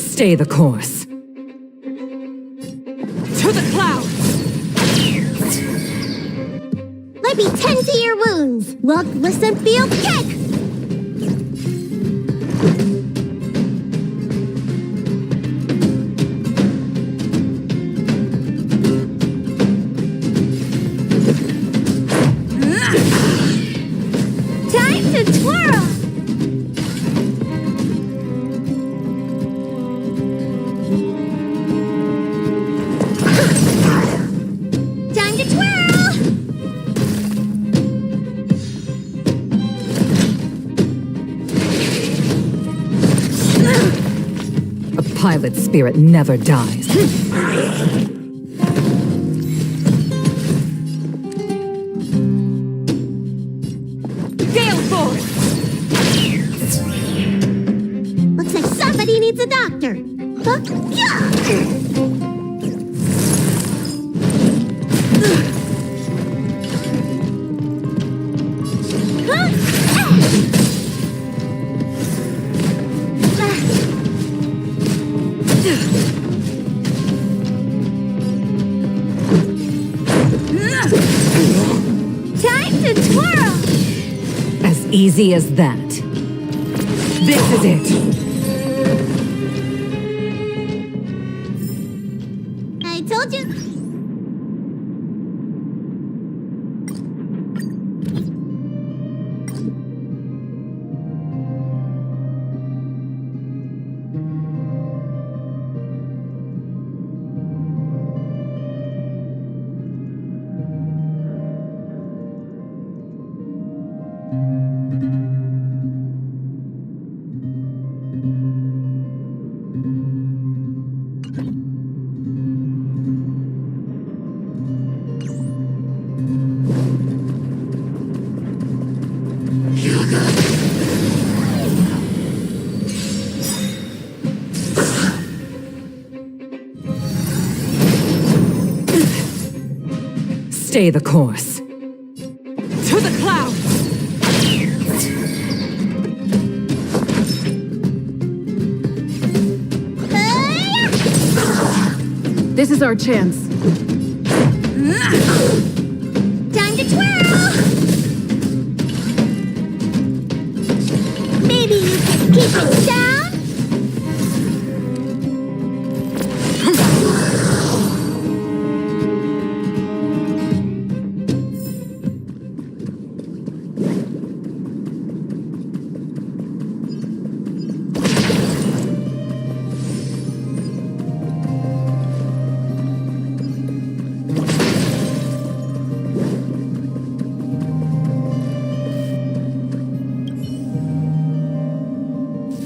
Stay the course. To the clouds! Let me tend to your wounds. Walk, listen, feel, kick! Time to twirl! Time to twirl! A pilot spirit never dies. Gale force! Looks like somebody needs a doctor. Huh? Yeah. Huh? Time to twirl! As easy as that. This is it. I told you. Stay the course. To the clouds! This is our chance. Time to twirl! Maybe you can keep it down?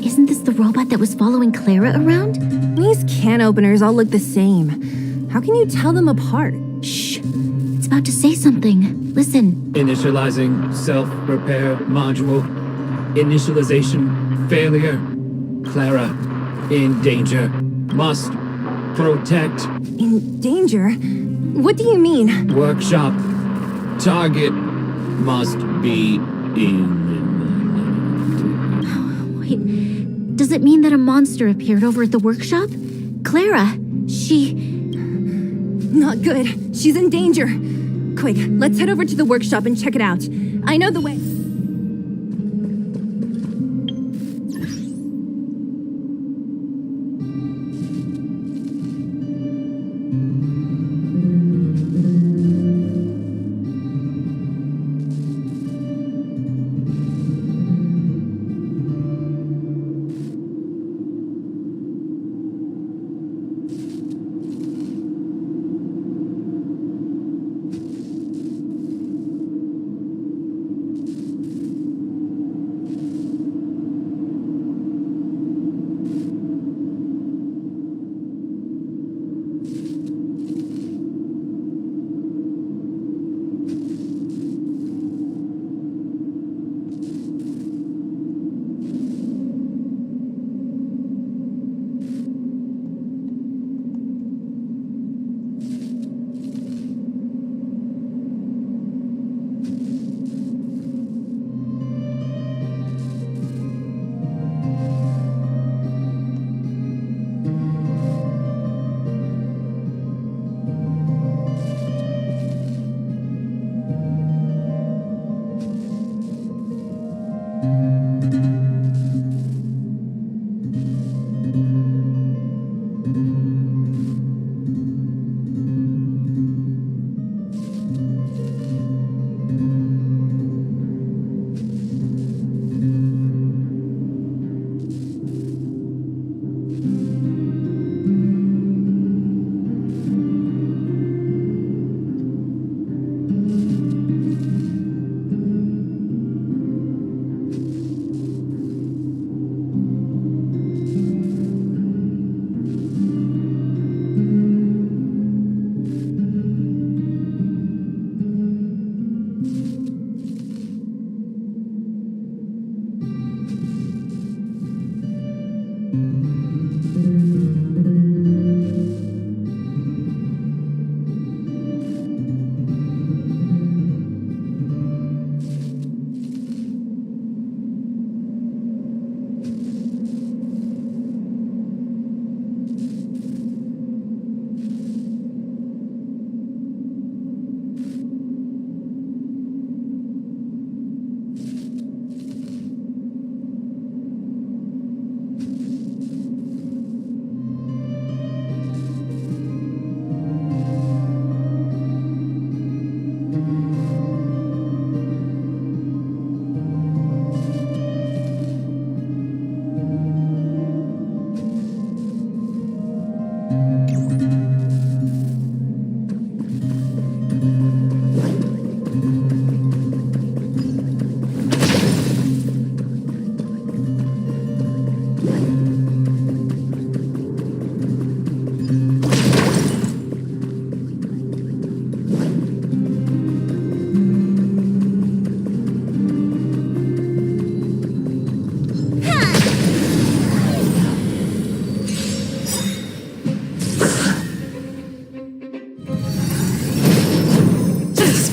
Isn't this the robot that was following Clara around? These can openers all look the same. How can you tell them apart? Shh! It's about to say something. Listen. Initializing self-repair module. Initialization failure. Clara, in danger. Must protect. In danger? What do you mean? Workshop. Target must be eliminated. Wait, does it mean that a monster appeared over at the workshop? Clara, she... Not good. She's in danger. Quick, let's head over to the workshop and check it out. I know the way.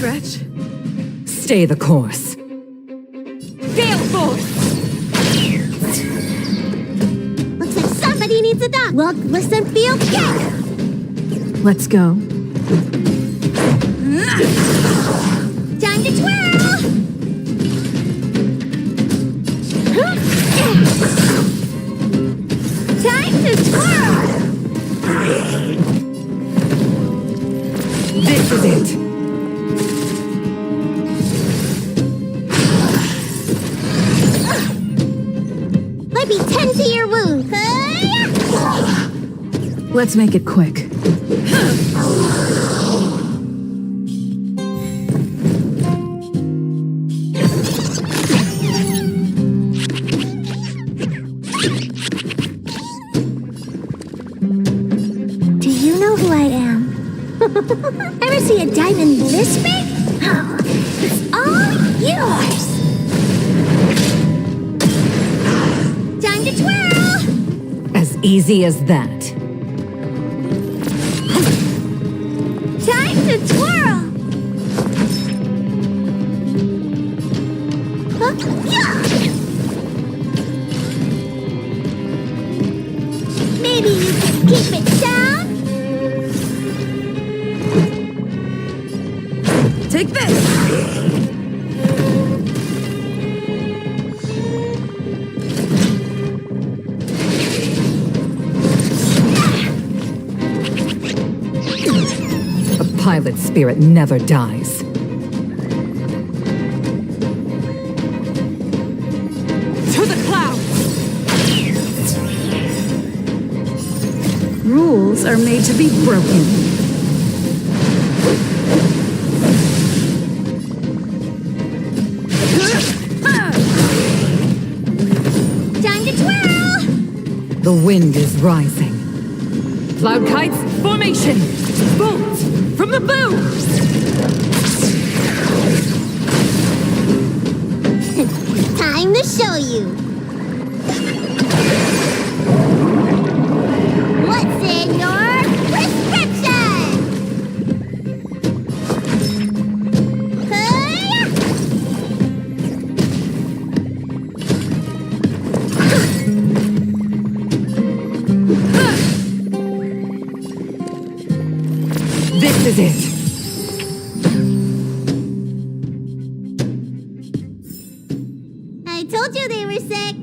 stretch. Stay the course. Gale force! Looks like somebody needs a dock. Look, listen, feel, get! Let's go. Time to twirl! Time to twirl! This is it. Let me tend to your wound. Let's make it quick. Do you know who I am? Ever see a diamond this big? Oh, it's all yours. Time to twirl. As easy as that. Time to twirl. Huh? Yeah. Maybe you can keep it down. Take this! A pilot spirit never dies. To the clouds! Rules are made to be broken. Time to twirl. The wind is rising. Cloud kites, formation! Bolt from the bow! Time to show you. What's in your prescription? Hey! This is it. I told you they were sick.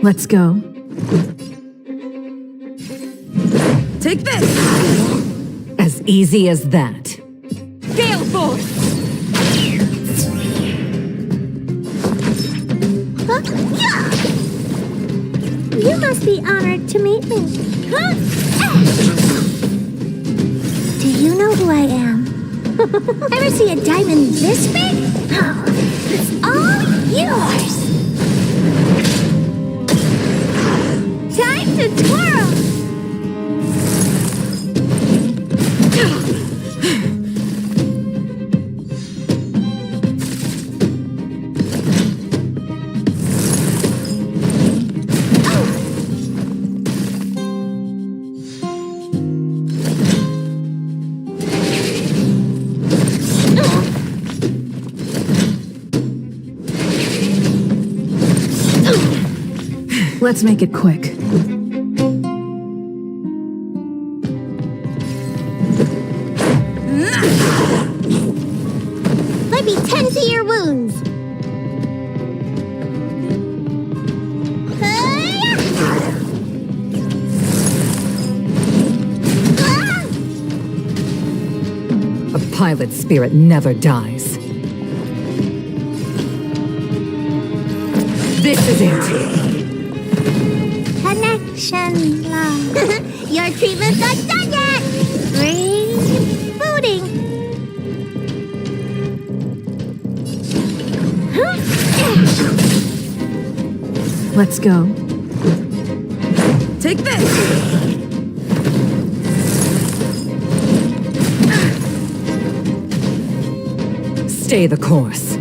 Let's go. Take this! As easy as that. Gale Force! Huh? Yeah! You must be honored to meet me. Huh? Do you know who I am? Ever see a diamond this big? Oh, it's all yours. Time to twirl. Let's make it quick. Let me tend to your wounds. A pilot's spirit never dies. This is it. Connection love. Your treatment's not done yet. Rebooting. Let's go. Take this! Stay the course.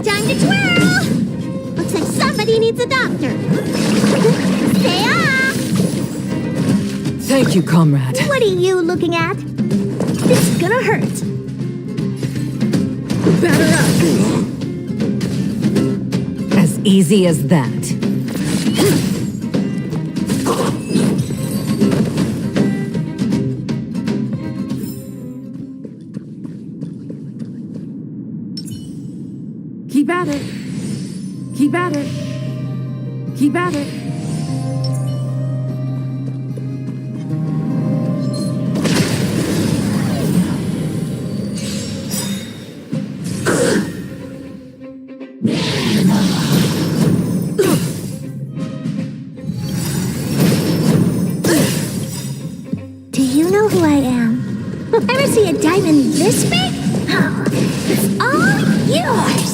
Time to twirl. Looks like somebody needs a doctor. Stay off. Thank you, comrade. What are you looking at? This is gonna hurt. Batter up! As easy as that. Keep at it. Keep at it. Keep at it. Do you know who I am? Ever see a diamond this big? Oh, it's all yours.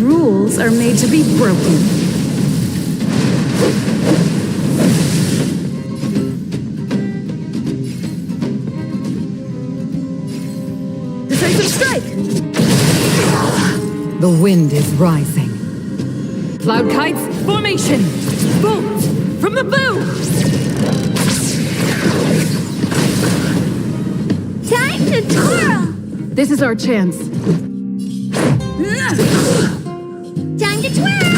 Rules are made to be broken. Decisive strike! The wind is rising. Cloud kites, formation! Bolt from the bow! Time to twirl. This is our chance. Time to twirl.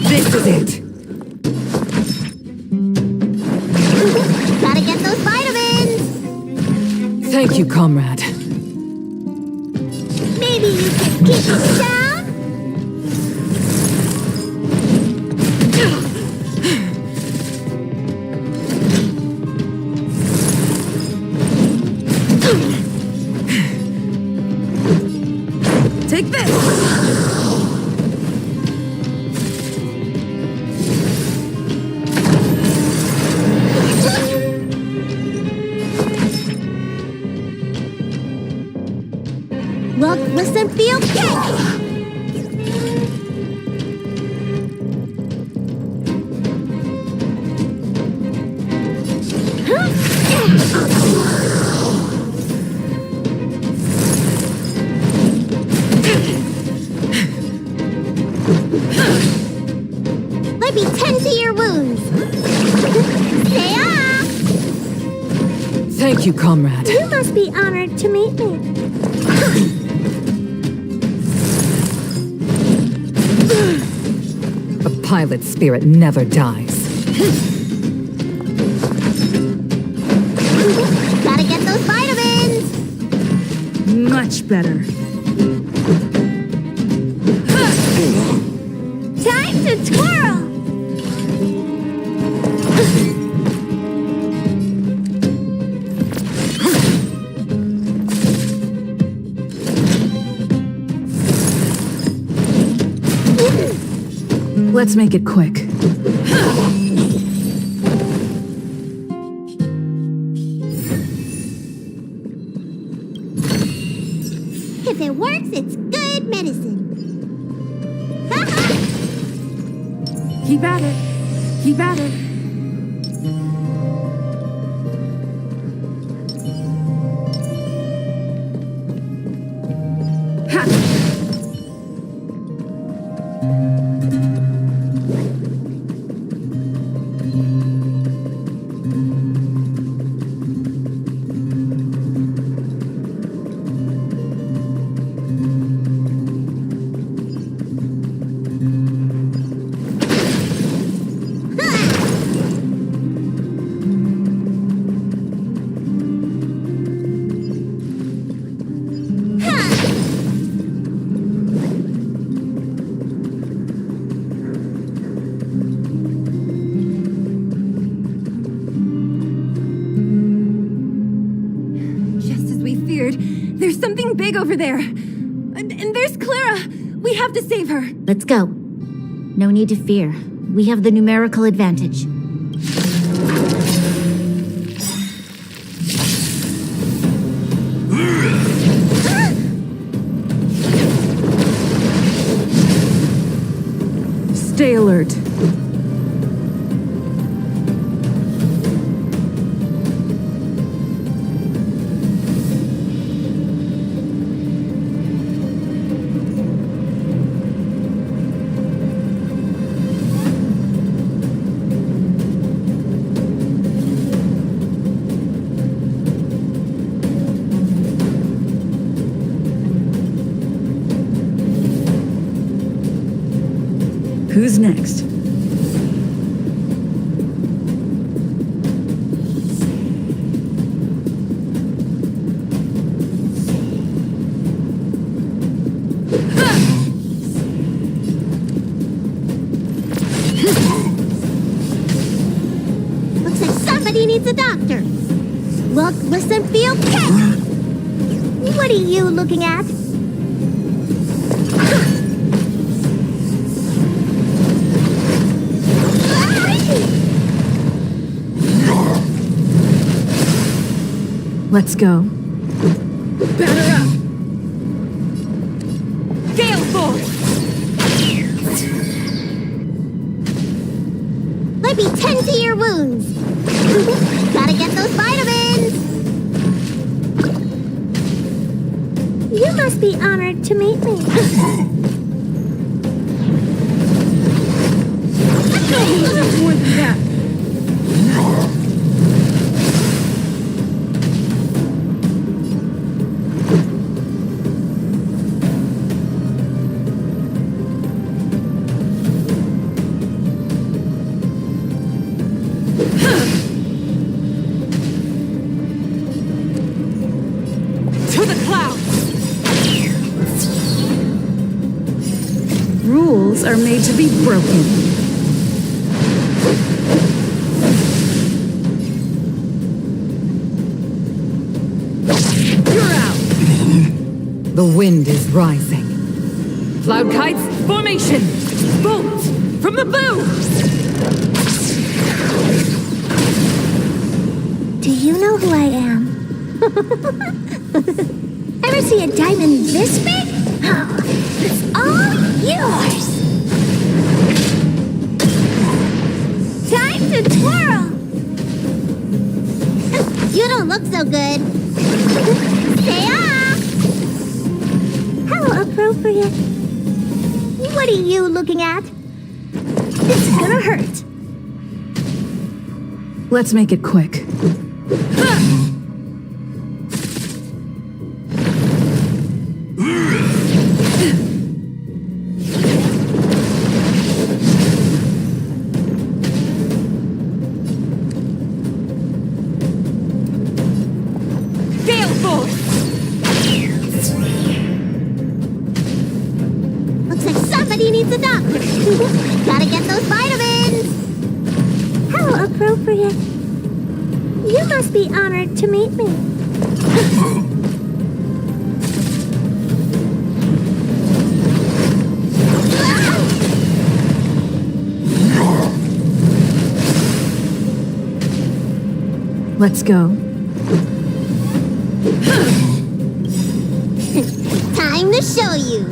This is it. Gotta get those vitamins. Thank you, comrade. Maybe you can keep it down. Take this! Look, listen, feel, kick! Let me tend to your wounds. Stay off! Thank you, comrade. You must be honored to meet me. A pilot's spirit never dies. Gotta get those vitamins. better. Time to twirl! Let's make it quick. If it works, it's good medicine. Keep at it. Keep at it. Ha! There's something big over there. And there's Clara. We have to save her. Let's go. No need to fear. We have the numerical advantage. Stay alert. Who's next? Looks like somebody needs a doctor. Look, listen, feel, catch! What are you looking at? Let's go. Batter up! Gale Force! Let me tend to your wounds. Gotta get those vitamins. You must be honored to meet me. More than that. To the clouds! Rules are made to be broken. You're out! The wind is rising. Cloud kites, formation! Bolt from the bow! Do you know who I am? Ever see a diamond this big? Oh, it's all yours! Time to twirl! You don't look so good. Stay off! How appropriate. What are you looking at? This is gonna hurt. Let's make it quick. Gale Force! must be honored to meet me. Let's go. Time to show you.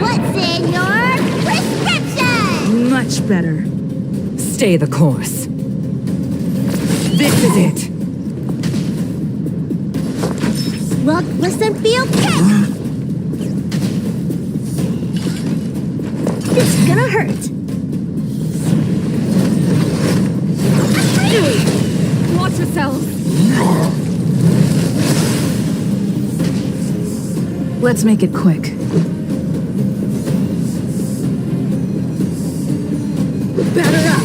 What's in your prescription? Much better. Stay the course. This is it. Look, listen, feel, kick! It's gonna hurt. Watch yourselves. Let's make it quick. Batter up.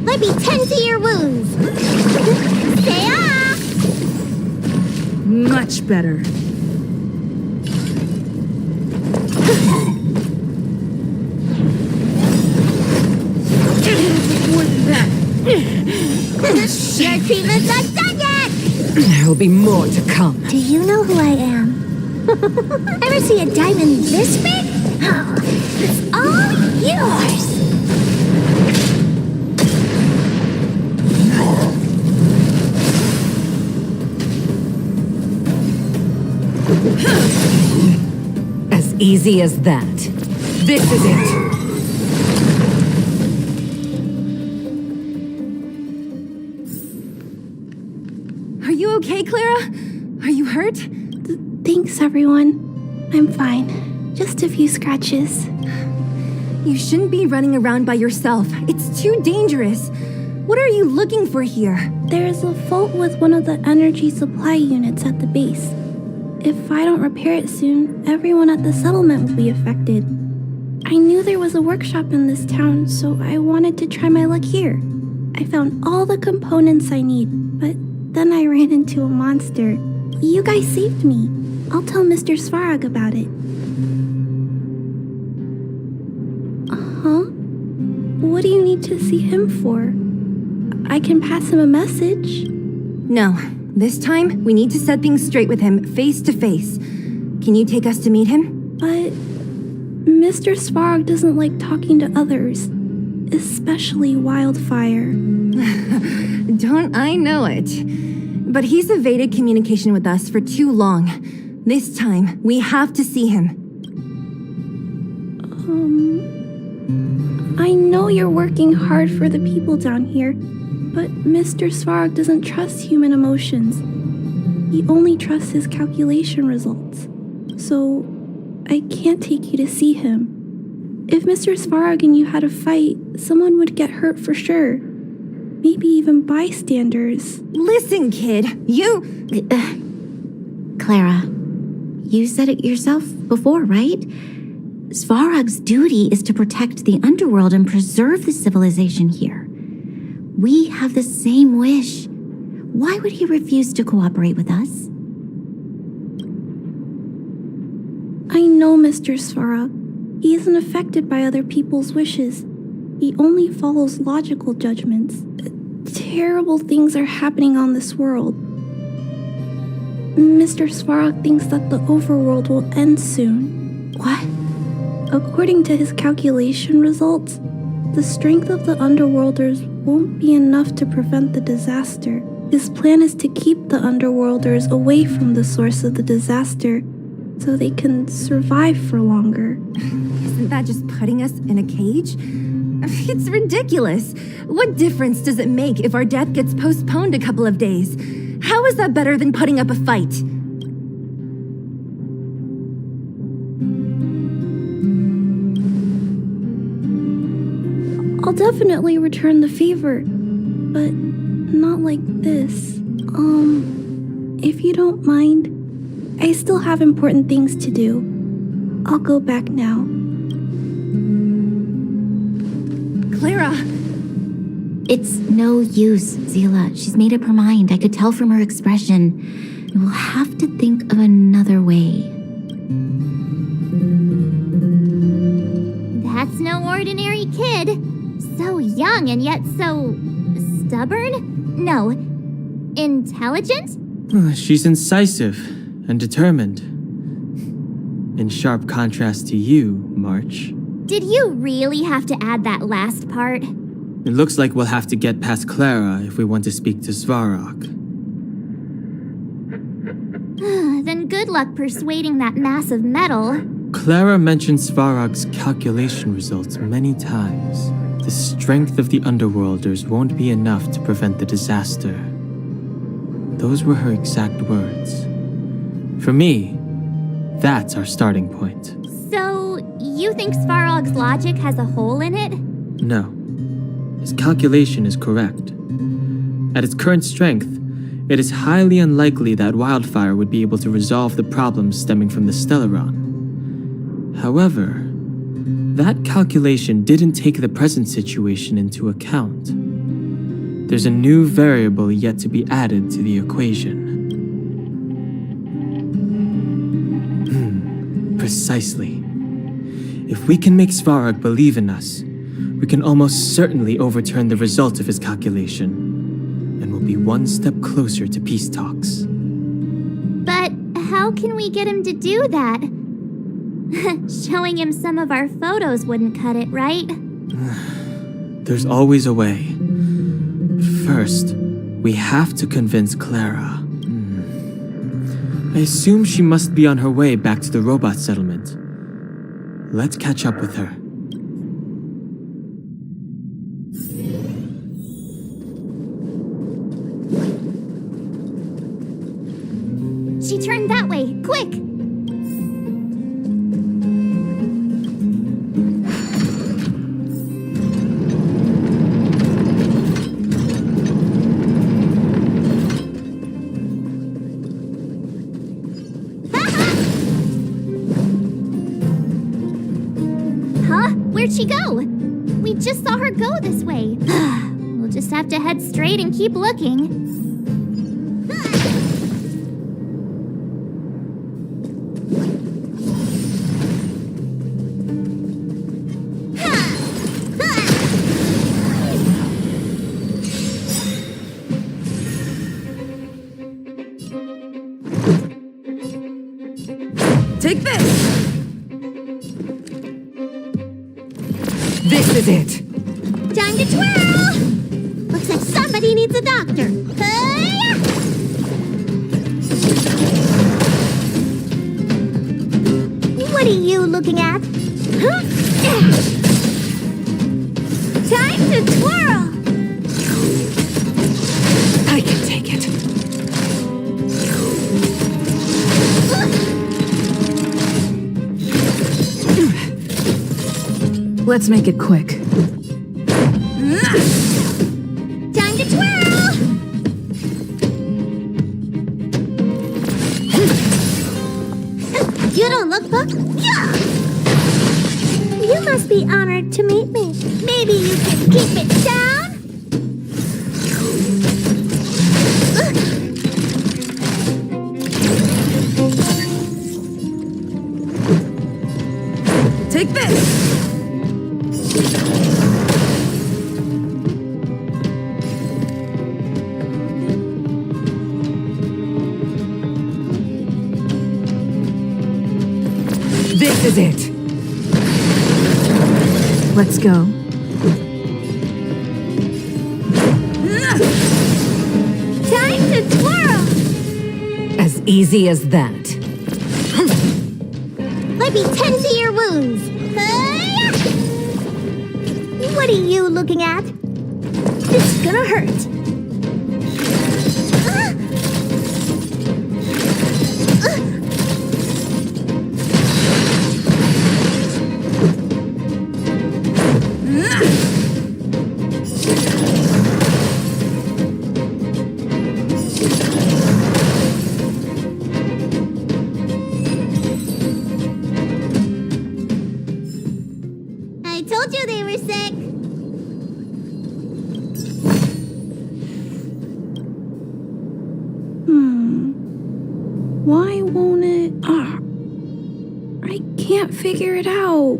Let me tend to your wounds. Stay off! Much better. Your treatment's not done yet! There'll be more to come. Do you know who I am? Ever see a diamond this big? Oh, it's all yours! As easy as that. This is it. Are you okay, Clara? Are you hurt? Thanks, everyone. I'm fine. Just a few scratches. You shouldn't be running around by yourself. It's too dangerous. What are you looking for here? There's a fault with one of the energy supply units at the base. If I don't repair it soon, everyone at the settlement will be affected. I knew there was a workshop in this town, so I wanted to try my luck here. I found all the components I need, but then I ran into a monster. You guys saved me. I'll tell Mr. Svarog about it. Huh? What do you need to see him for? I can pass him a message. No. This time, we need to set things straight with him, face to face. Can you take us to meet him? But Mr. Svarog doesn't like talking to others, especially Wildfire. Don't I know it? But he's evaded communication with us for too long. This time, we have to see him. I know you're working hard for the people down here, but Mr. Svarog doesn't trust human emotions. He only trusts his calculation results. So, I can't take you to see him. If Mr. Svarog and you had a fight, someone would get hurt for sure. Maybe even bystanders. Listen, kid, you... Clara, you said it yourself before, right? Svarog's duty is to protect the underworld and preserve the civilization here. We have the same wish. Why would he refuse to cooperate with us? I know Mr. Svarog. He isn't affected by other people's wishes. He only follows logical judgments. Terrible things are happening on this world. Mr. Svarog thinks that the overworld will end soon. What? According to his calculation results, the strength of the Underworlders won't be enough to prevent the disaster. His plan is to keep the Underworlders away from the source of the disaster so they can survive for longer. Isn't that just putting us in a cage? It's ridiculous. What difference does it make if our death gets postponed a couple of days? How is that better than putting up a fight? I'll definitely return the favor, but not like this. If you don't mind, I still have important things to do. I'll go back now. Clara! It's no use, Zila. She's made up her mind. I could tell from her expression. We'll have to think of another way. That's no ordinary kid. So young and yet so stubborn? No, intelligent? She's incisive and determined. In sharp contrast to you, March. Did you really have to add that last part? It looks like we'll have to get past Clara if we want to speak to Svarog. Then good luck persuading that mass of metal. Clara mentioned Svarog's calculation results many times. The strength of the Underworlders won't be enough to prevent the disaster. Those were her exact words. For me, that's our starting point. So, you think Svarog's logic has a hole in it? No. His calculation is correct. At its current strength, it is highly unlikely that Wildfire would be able to resolve the problems stemming from the Stellaron. However, that calculation didn't take the present situation into account. There's a new variable yet to be added to the equation. Precisely. If we can make Svarog believe in us, we can almost certainly overturn the result of his calculation, and we'll be one step closer to peace talks. But how can we get him to do that? Showing him some of our photos wouldn't cut it, right? There's always a way. First, we have to convince Clara. I assume she must be on her way back to the robot settlement. Let's catch up with her. She turned that way, quick! Where'd she go? We just saw her go this way. We'll just have to head straight and keep looking. Take this! This is it! Time to twirl! Looks like somebody needs a doctor. Hi-ya! What are you looking at? Huh? Time to twirl! I can take it. Let's make it quick. Time to twirl! You don't look book? Yeah! You must be honored to meet me. Maybe you can keep it down? Take this! This is it. Let's go. Time to twirl! As easy as that. Let me tend to your wounds. Hi-ya! What are you looking at? This is gonna hurt. I told you they were sick. Why won't it? I can't figure it out.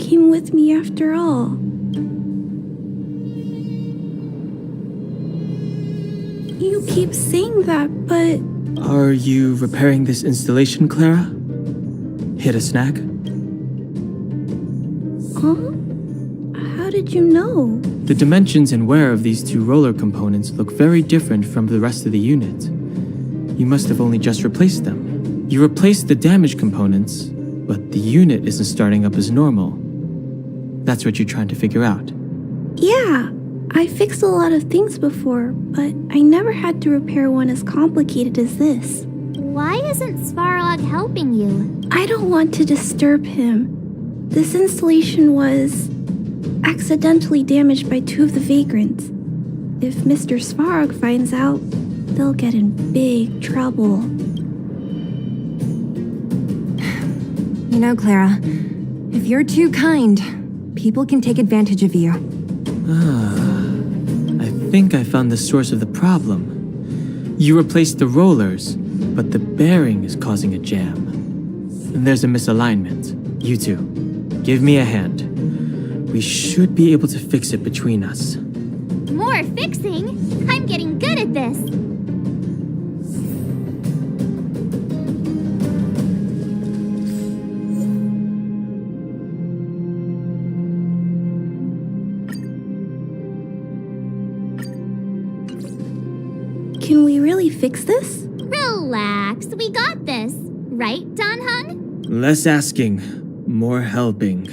came with me after all. You keep saying that, but... Are you repairing this installation, Clara? Hit a snag? Huh? How did you know? The dimensions and wear of these two roller components look very different from the rest of the unit. You must have only just replaced them. You replaced the damaged components, but the unit isn't starting up as normal. That's what you're trying to figure out. Yeah, I fixed a lot of things before, but I never had to repair one as complicated as this. Why isn't Svarog helping you? I don't want to disturb him. This installation was accidentally damaged by 2 of the vagrants. If Mr. Svarog finds out, they'll get in big trouble. You know, Clara, if you're too kind, people can take advantage of you. I think I found the source of the problem. You replaced the rollers, but the bearing is causing a jam. And there's a misalignment. You two, give me a hand. We should be able to fix it between us. More fixing? I'm getting good at this. Can we really fix this? Relax, we got this. Right, Don Hung? Less asking, more helping.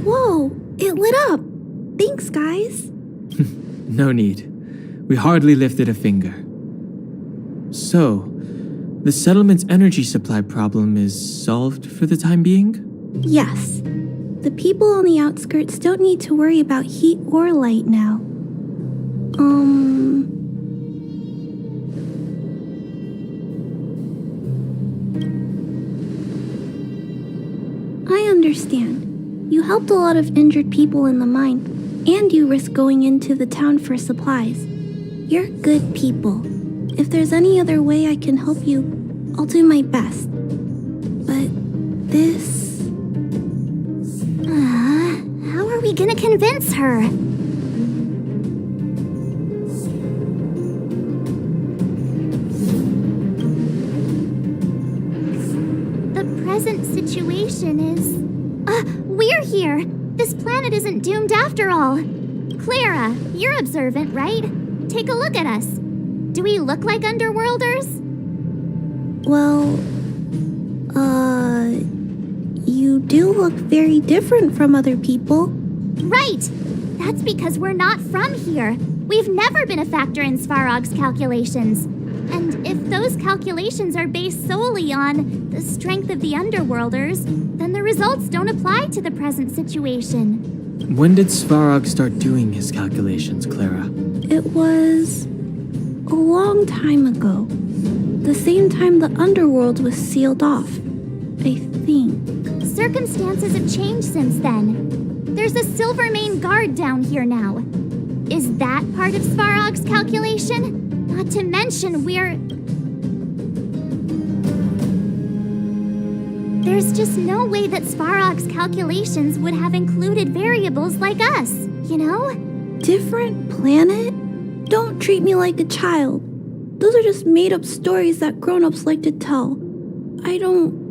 Whoa, it lit up. Thanks, guys. No need. We hardly lifted a finger. So, the settlement's energy supply problem is solved for the time being? Yes. The people on the outskirts don't need to worry about heat or light now. I understand. You helped a lot of injured people in the mine, and you risked going into the town for supplies. You're good people. If there's any other way I can help you, I'll do my best. But this... How are we gonna convince her? The present situation is... we're here! This planet isn't doomed after all. Clara, you're observant, right? Take a look at us. Do we look like underworlders? Well, you do look very different from other people. Right! That's because we're not from here. We've never been a factor in Svarog's calculations. And if those calculations are based solely on the strength of the underworlders, then the results don't apply to the present situation. When did Svarog start doing his calculations, Clara? It was a long time ago. The same time the underworld was sealed off, I think. Circumstances have changed since then. There's a Silvermane guard down here now. Is that part of Svarog's calculation? Not to mention There's just no way that Svarog's calculations would have included variables like us, you know? Different planet? Don't treat me like a child. Those are just made-up stories that grown-ups like to tell. I don't...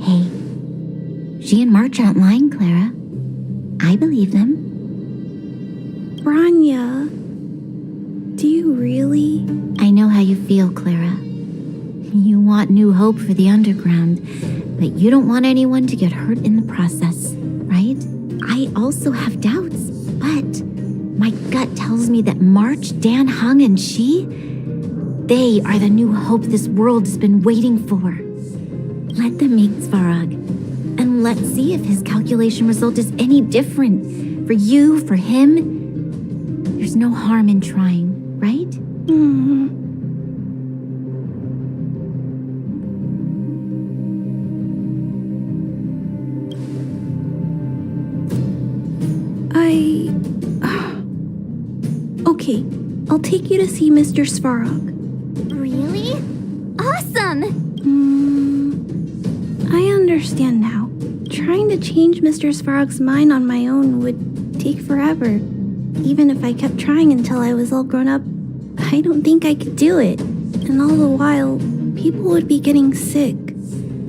Hey, she and March aren't lying, Clara. I believe them. Branya, do you really? I know how you feel, Clara. You want new hope for the underground, but you don't want anyone to get hurt in the process, right? I also have doubts, but my gut tells me that March, Dan Hung, and she, they are the new hope this world has been waiting for. Let them make Svarog, and let's see if his calculation result is any different. For you, for him. There's no harm in trying, right? Okay, I'll take you to see Mr. Svarog. Really? Awesome! I understand now. Trying to change Mr. Svarog's mind on my own would take forever. Even if I kept trying until I was all grown up, I don't think I could do it. And all the while, people would be getting sick,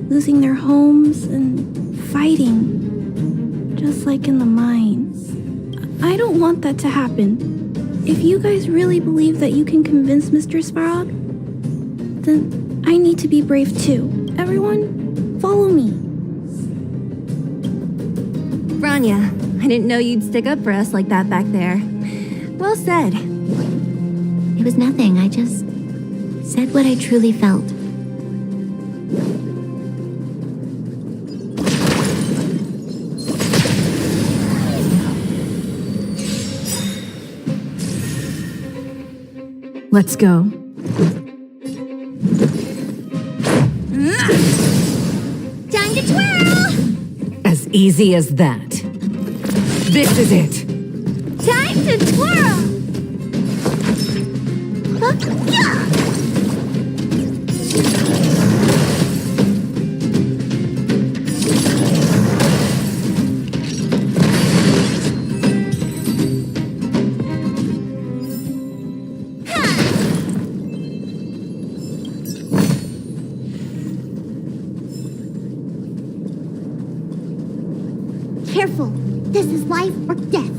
losing their homes, and fighting. Just like in the mine. I don't want that to happen. If you guys really believe that you can convince Mr. Svarog, then I need to be brave too. Everyone, follow me. Rania, I didn't know you'd stick up for us like that back there. Well said. It was nothing. I just said what I truly felt. Let's go. Time to twirl! As easy as that. This is it. Time to twirl! Careful. This is life or death.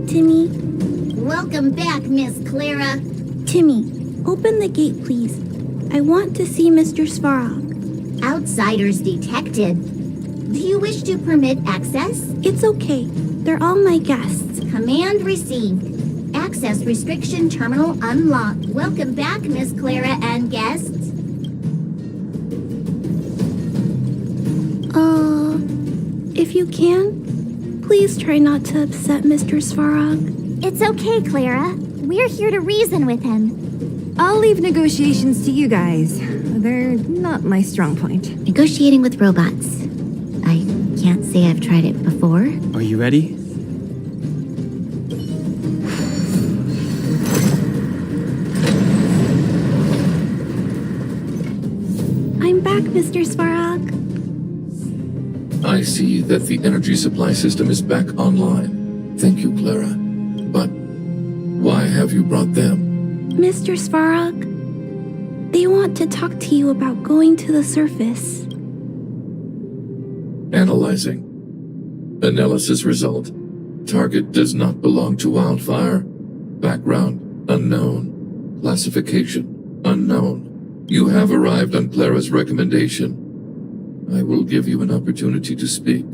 Timmy. Welcome back, Miss Clara. Timmy, open the gate, please. I want to see Mr. Svarog. Outsiders detected. Do you wish to permit access? It's okay. They're all my guests. Command received. Access restriction terminal unlocked. Welcome back, Miss Clara and guests. If you can, please try not to upset Mr. Svarog. It's okay, Clara. We're here to reason with him. I'll leave negotiations to you guys. They're not my strong point. Negotiating with robots. I can't say I've tried it before. Are you ready? I'm back, Mr. Svarog. I see that the energy supply system is back online. Thank you, Clara. But why have you brought them? Mr. Svarog, they want to talk to you about going to the surface. Analyzing. Analysis result. Target does not belong to Wildfire. Background unknown. Classification unknown. You have arrived on Clara's recommendation. I will give you an opportunity to speak.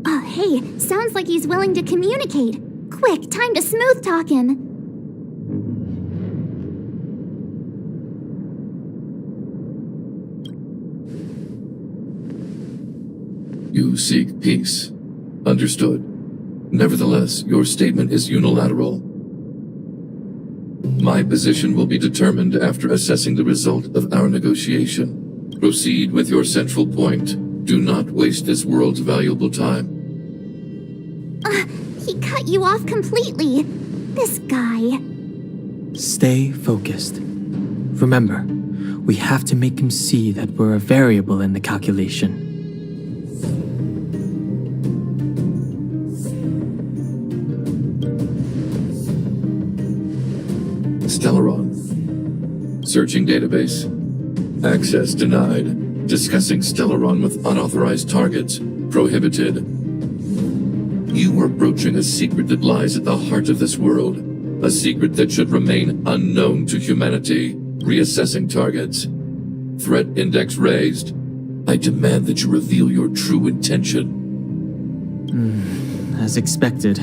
Oh, hey, sounds like he's willing to communicate. Quick, time to smooth talk him. You seek peace. Understood. Nevertheless, your statement is unilateral. My position will be determined after assessing the result of our negotiation. Proceed with your central point. Do not waste this world's valuable time. He cut you off completely. This guy. Stay focused. Remember, we have to make him see that we're a variable in the calculation. Stellaron. Searching database. Access denied. Discussing Stellaron with unauthorized targets. Prohibited. You are broaching a secret that lies at the heart of this world. A secret that should remain unknown to humanity. Reassessing targets. Threat index raised. I demand that you reveal your true intention. As expected.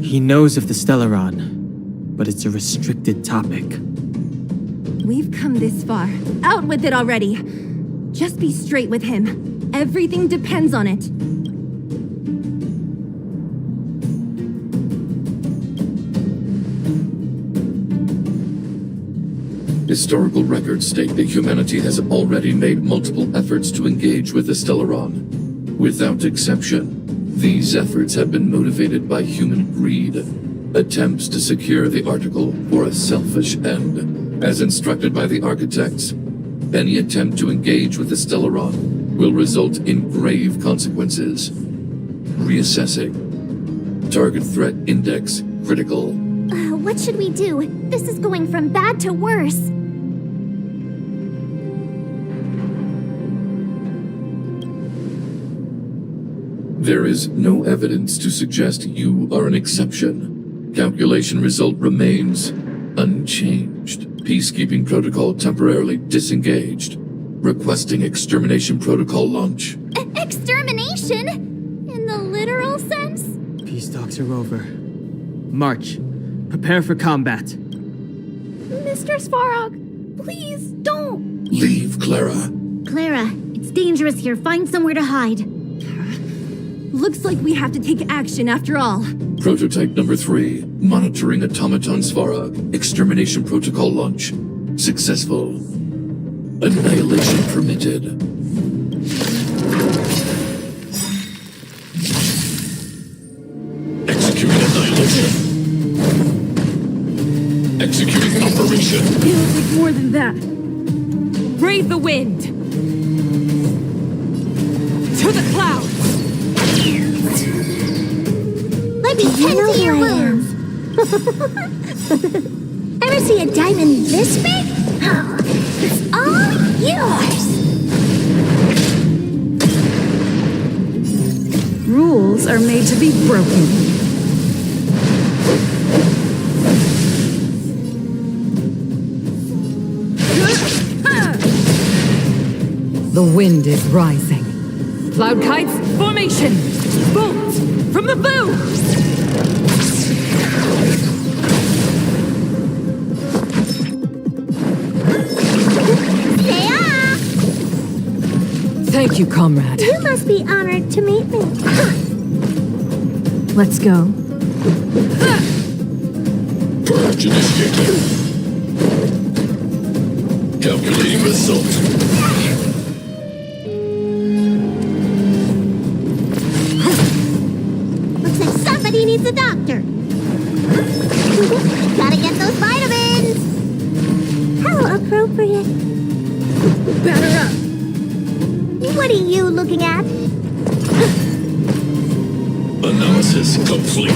He knows of the Stellaron, but it's a restricted topic. We've come this far. Out with it already. Just be straight with him. Everything depends on it. Historical records state that humanity has already made multiple efforts to engage with the Stellaron. Without exception, these efforts have been motivated by human greed, attempts to secure the article for a selfish end. As instructed by the architects, any attempt to engage with the Stellaron will result in grave consequences. Reassessing. Target threat index critical. What should we do? This is going from bad to worse. There is no evidence to suggest you are an exception. Calculation result remains unchanged. Peacekeeping protocol temporarily disengaged. Requesting extermination protocol launch. Extermination? In the literal sense? Peace talks are over. March. Prepare for combat. Mr. Svarog, please don't. Leave, Clara. Clara, it's dangerous here. Find somewhere to hide. Looks like we have to take action after all. Prototype number 3. Monitoring automaton Svarog. Extermination protocol launch. Successful. Annihilation permitted. Executing annihilation. Executing operation. It'll take more than that. Brave the wind! To the clouds! Let me tend to your wounds. Ever see a diamond this big? It's all yours. Rules are made to be broken. The wind is rising. Cloud kites, formation! Bolt from the bow! Thank you, comrade. You must be honored to meet me. Let's go. Purge initiated. Calculating result. Looks like somebody needs a doctor. Gotta get those vitamins. How appropriate. Batter up. What are you looking at? Analysis complete.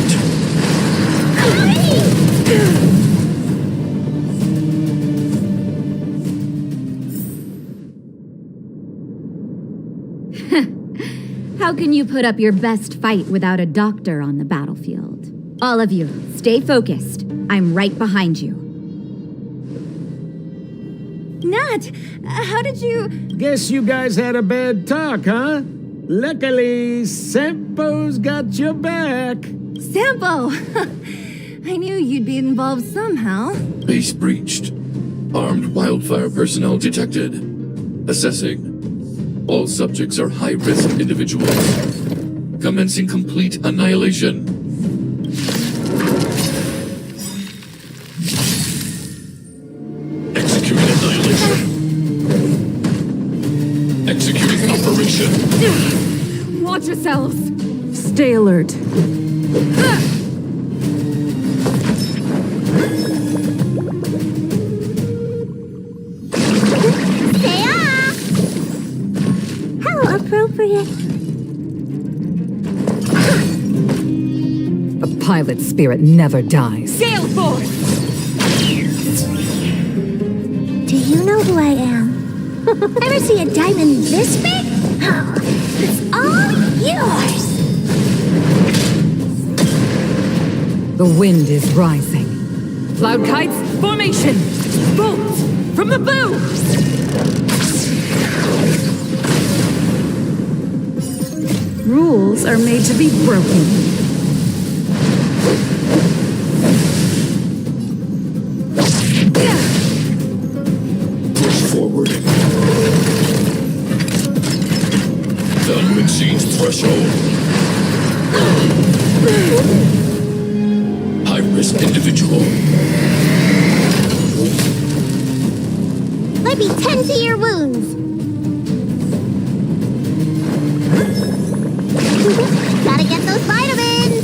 How can you put up your best fight without a doctor on the battlefield? All of you, stay focused. I'm right behind you. Nat, how did you... Guess you guys had a bad talk, huh? Luckily, Sampo's got your back. Sampo! I knew you'd be involved somehow. Base breached. Armed wildfire personnel detected. Assessing. All subjects are high-risk individuals. Commencing complete annihilation. Executing annihilation. Executing operation. Watch yourselves! Stay alert. How appropriate. A pilot spirit never dies. Gale force! Ever see a diamond this big? Oh, it's all yours. The wind is rising. Cloud kites, formation! Bolt! From the bow! Rules are made to be broken. Push forward. Value exceeds threshold. High-risk individual. Let me tend to your wounds. Gotta get those vitamins.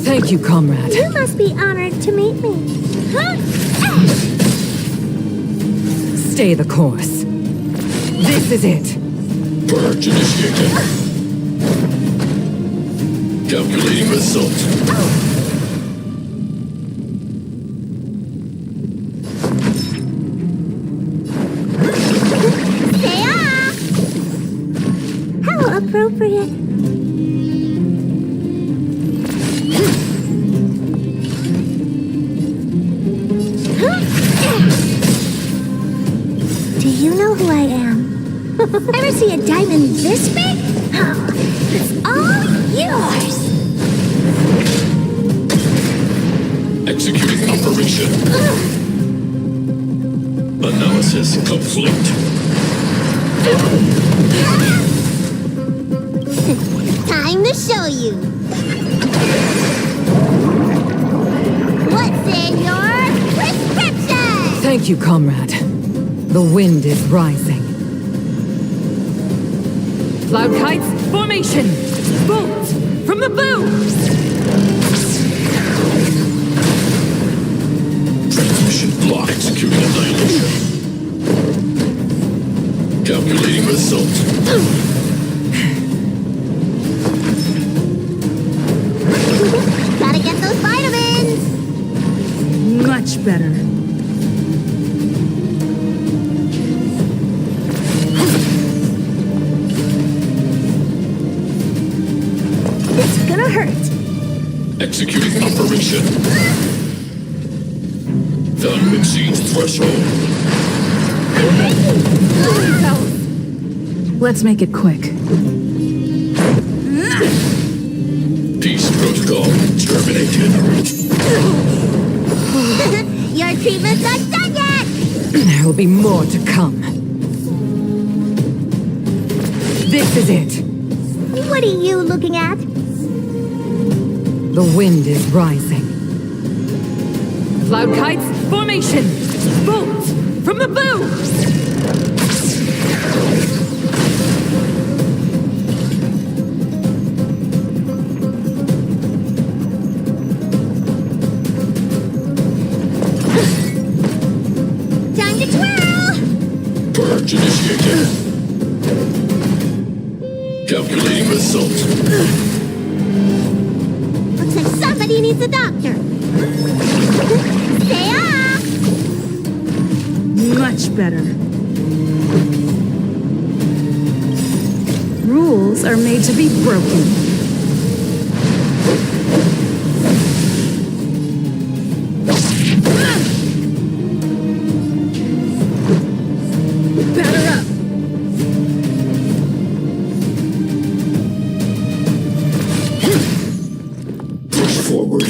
Thank you, comrade. You must be honored to meet me. Huh? Stay the course. This is it. Purge initiated. Calculating result. Stay off! How appropriate. Do you know who I am? Ever see a diamond this big? Oh, it's all yours. Executing operation. Analysis complete. Time to show you. What's in your prescription? Thank you, comrade. The wind is rising. Cloud kites, formation! Bolt! From the bow! Transmission block. Executing annihilation. Calculating result. Gotta get those vitamins. Much better. It's gonna hurt. Executing operation. Value exceeds threshold. Let's make it quick. Peace protocol terminated. Your treatment's not done yet. There will be more to come. This is it. What are you looking at? The wind is rising. Cloud kites, formation! Bolt! From the bow! Time to twirl. Purge initiated. Calculating result. Looks like somebody needs a doctor. Stay off. Much better. Rules are made to be broken. Batter up. Push forward.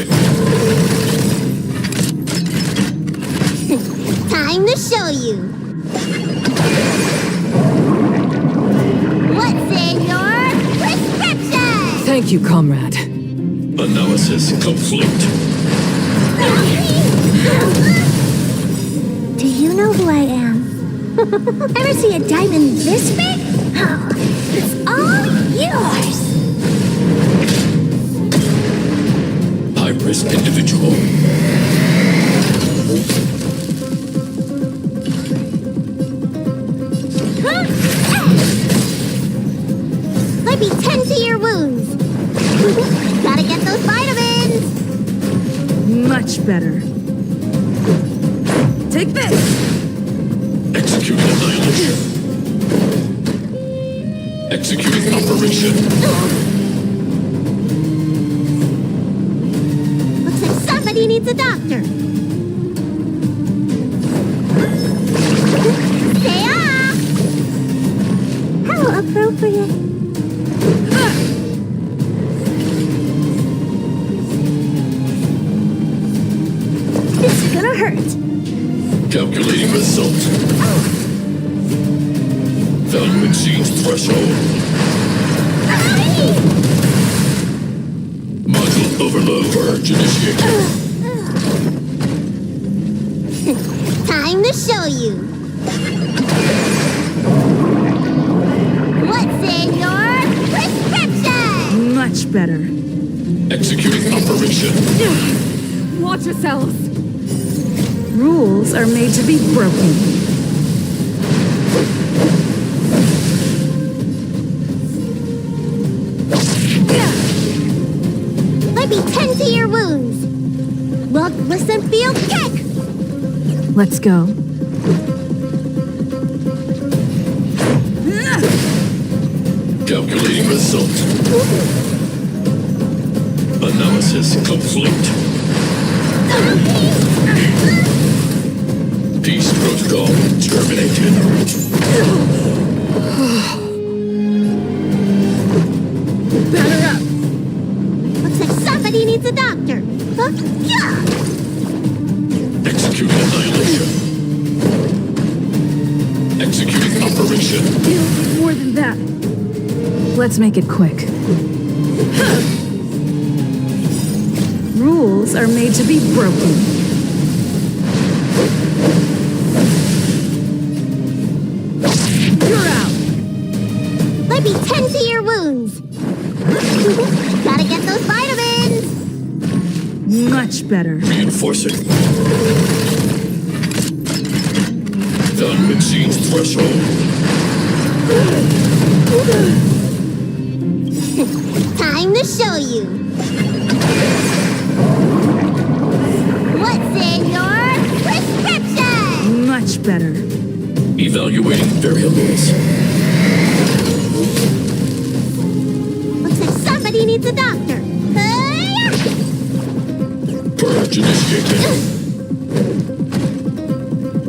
Time to show you. What's in your prescription? Thank you, comrade. Analysis complete. Do you know who I am? Ever see a diamond this big? Oh, it's all yours. High-risk individual. Let me tend to your wounds. Gotta get those vitamins. Much better. Take this! Executing annihilation. annihilation. Executing operation. Looks like somebody needs a doctor. Stay off! How appropriate. This is gonna hurt. Calculating result. Value exceeds threshold. Module overload. Purge initiated. Time to show you. What's in your prescription? Much better. Executing operation. Watch yourselves. Rules are made to be broken. Let me tend to your wounds. Well, listen, feel, kick! Let's go. Calculating result. Analysis complete. Peace protocol terminated. Batter up. Looks like somebody needs a doctor. Huh? Yeah! Executing annihilation. Executing operation. More than that. Let's make it quick. Rules are made to be broken. You're out. Let me tend to your wounds. Gotta get those vitamins. Much better. Reinforcing. Value exceeds threshold. Time to show you. What's in your prescription? Much better. Evaluating variables. Looks like somebody needs a doctor. Purge initiated.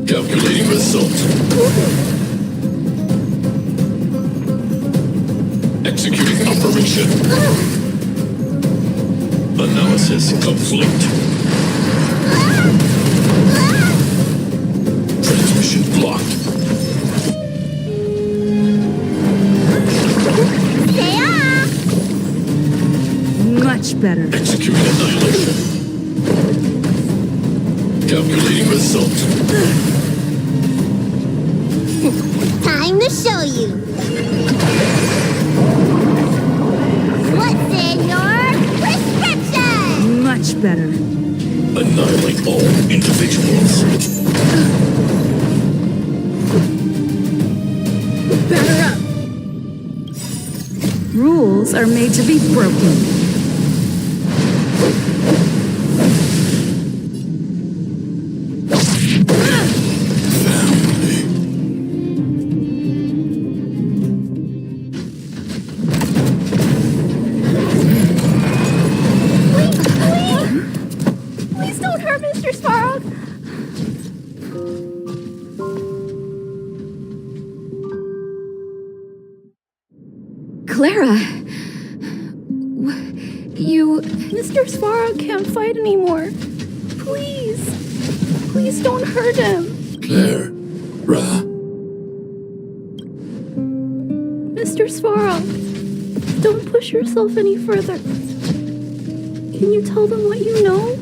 Calculating result. Executing operation. Analysis complete. Transmission blocked. Stay off! Much better. Executing annihilation. Calculating result. Time to show you. What's in your prescription? Much better. Annihilate all individuals. Batter up. Rules are made to be broken. Please don't hurt Mr. Svarog. Clara! You... Mr. Svarog can't fight anymore. Please. Please don't hurt him. Claire. Ra. Mr. Svarog, don't push yourself any further. Can you tell them what you know?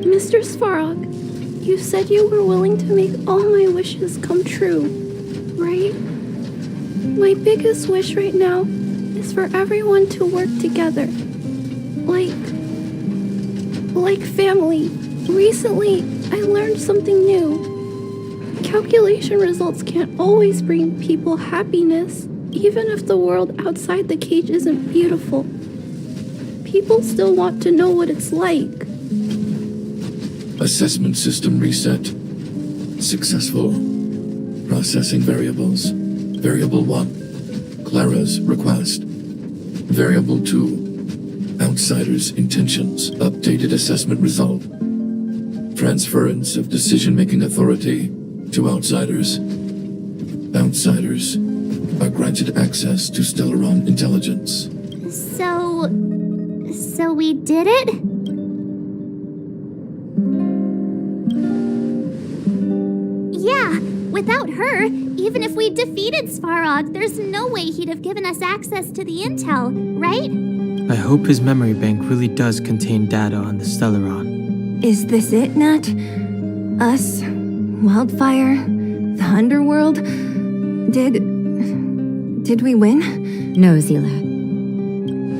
Mr. Svarog, you said you were willing to make all my wishes come true, right? My biggest wish right now is for everyone to work together. Like family. Recently, I learned something new. Calculation results can't always bring people happiness, even if the world outside the cage isn't beautiful. People still want to know what it's like. Assessment system reset. Successful. Processing variables. Variable 1. Clara's request. Variable 2. Outsider's intentions. Updated assessment result. Transference of decision-making authority to outsiders. Outsiders are granted access to Stellaron intelligence. So we did it? Yeah, without her, even if we defeated Svarog, there's no way he'd have given us access to the intel, right? I hope his memory bank really does contain data on the Stellaron. Is this it, Nat? Us? Wildfire? The underworld? Did we win? No, Zila.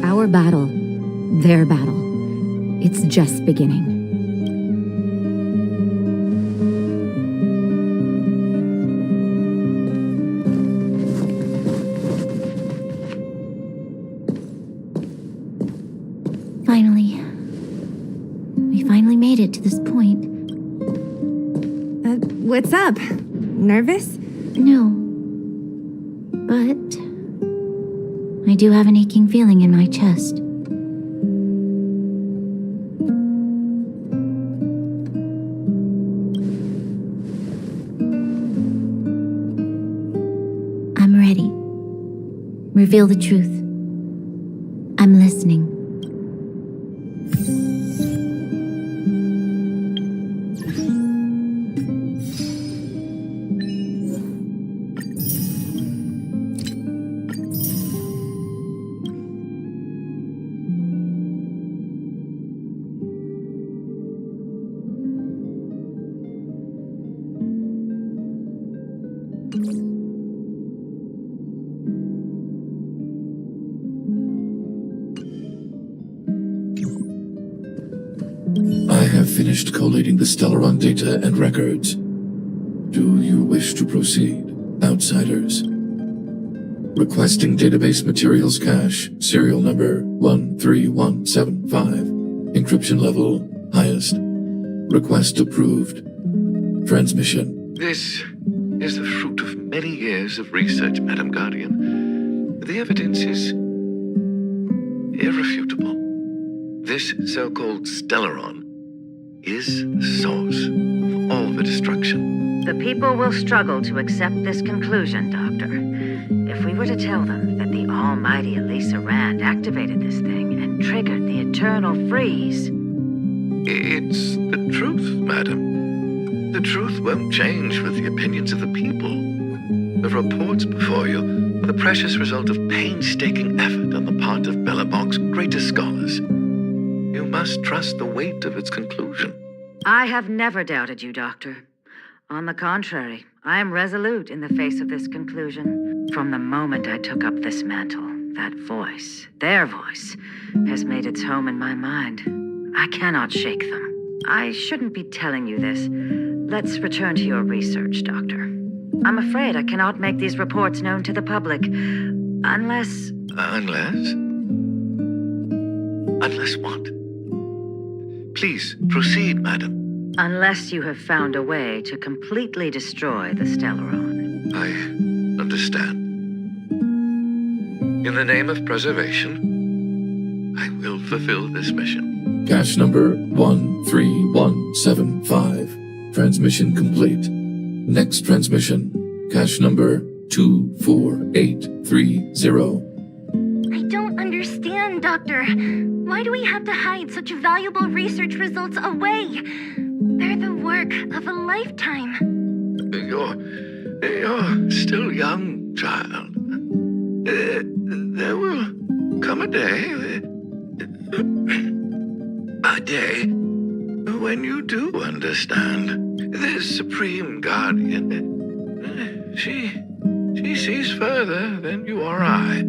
Our battle, their battle, it's just beginning. We finally made it to this point. What's up? Nervous? No. But I do have an aching feeling in my chest. I'm ready. Reveal the truth. I'm listening. I have finished collating the Stellaron data and records. Do you wish to proceed, outsiders? Requesting database materials cache, serial number 13175. Encryption level, highest. Request approved. Transmission. This is the fruit of many years of research, Madam Guardian. The evidence is irrefutable. This so-called Stellaron is the source of all the destruction. The people will struggle to accept this conclusion, Doctor. If we were to tell them that the almighty Elisa Rand activated this thing and triggered the eternal freeze... It's the truth, Madam. The truth won't change with the opinions of the people. The reports before you are the precious result of painstaking effort on the part of Belobog's greatest scholars. You must trust the weight of its conclusion. I have never doubted you, Doctor. On the contrary, I am resolute in the face of this conclusion. From the moment I took up this mantle, that voice, their voice, has made its home in my mind. I cannot shake them. I shouldn't be telling you this. Let's return to your research, Doctor. I'm afraid I cannot make these reports known to the public, unless... Unless? Unless what? Please, proceed, Madam. Unless you have found a way to completely destroy the Stellaron. I understand. In the name of preservation, I will fulfill this mission. Cache number 13175. Transmission complete. Next transmission. Cache number 24830. I don't understand, Doctor. Why do we have to hide such valuable research results away? They're the work of a lifetime. You're still young, child. There will come a day, when you do understand. This Supreme Guardian, she sees further than you or I.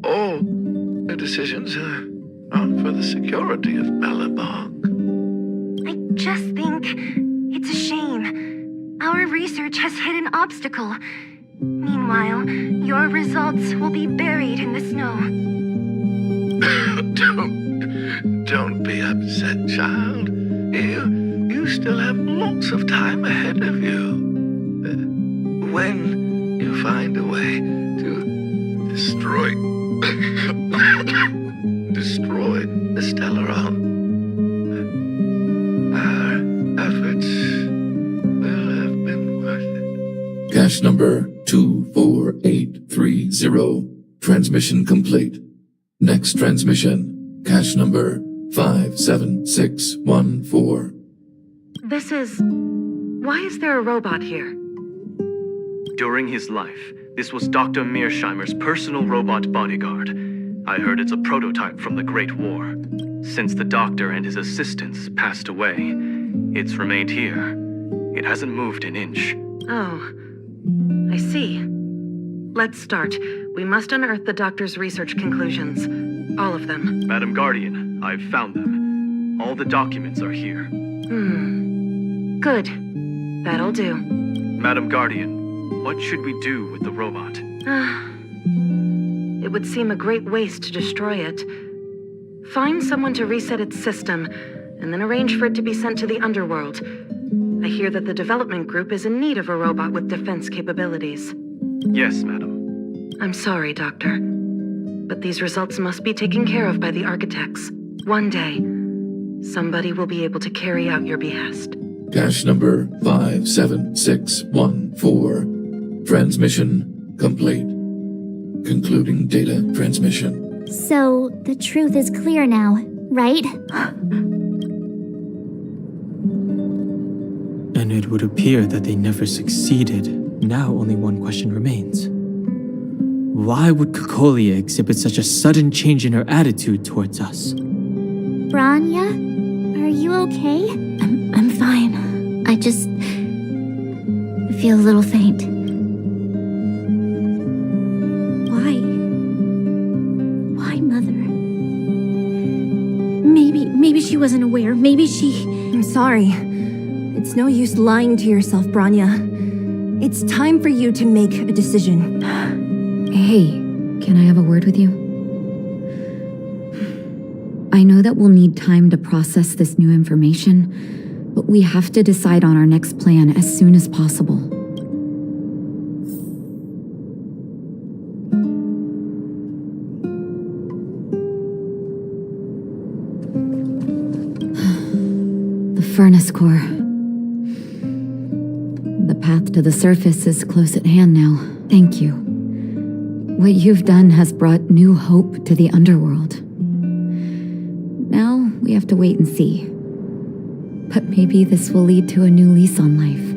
All her decisions are for the security of Belobog. I just think it's a shame. Our research has hit an obstacle. Meanwhile, your results will be buried in the snow. Don't be upset, child. You still have lots of time ahead of you. When you find a way to destroy the Stellaron, our efforts will have been worth it. Cache number 24830. Transmission complete. Next transmission. Cache number 57614. Why is there a robot here? During his life, this was Dr. Mearsheimer's personal robot bodyguard. I heard it's a prototype from the Great War. Since the doctor and his assistants passed away, it's remained here. It hasn't moved an inch. Oh, I see. Let's start. We must unearth the doctor's research conclusions. All of them. Madam Guardian, I've found them. All the documents are here. Good. That'll do. Madam Guardian, what should we do with the robot? It would seem a great waste to destroy it. Find someone to reset its system, and then arrange for it to be sent to the underworld. I hear that the development group is in need of a robot with defense capabilities. Yes, madam. I'm sorry, Doctor, but these results must be taken care of by the architects. One day, somebody will be able to carry out your behest. Cache number 57614. Transmission complete. Concluding data transmission. So, the truth is clear now, right? And it would appear that they never succeeded. Now only one question remains. Why would Kokolia exhibit such a sudden change in her attitude towards us? Branya, are you okay? I'm fine. I just feel a little faint. Why, Mother? Maybe she wasn't aware. Maybe she... I'm sorry. It's no use lying to yourself, Branya. It's time for you to make a decision. Hey, can I have a word with you? I know that we'll need time to process this new information, but we have to decide on our next plan as soon as possible. The furnace core. The path to the surface is close at hand now. Thank you. What you've done has brought new hope to the underworld. Now we have to wait and see. But maybe this will lead to a new lease on life.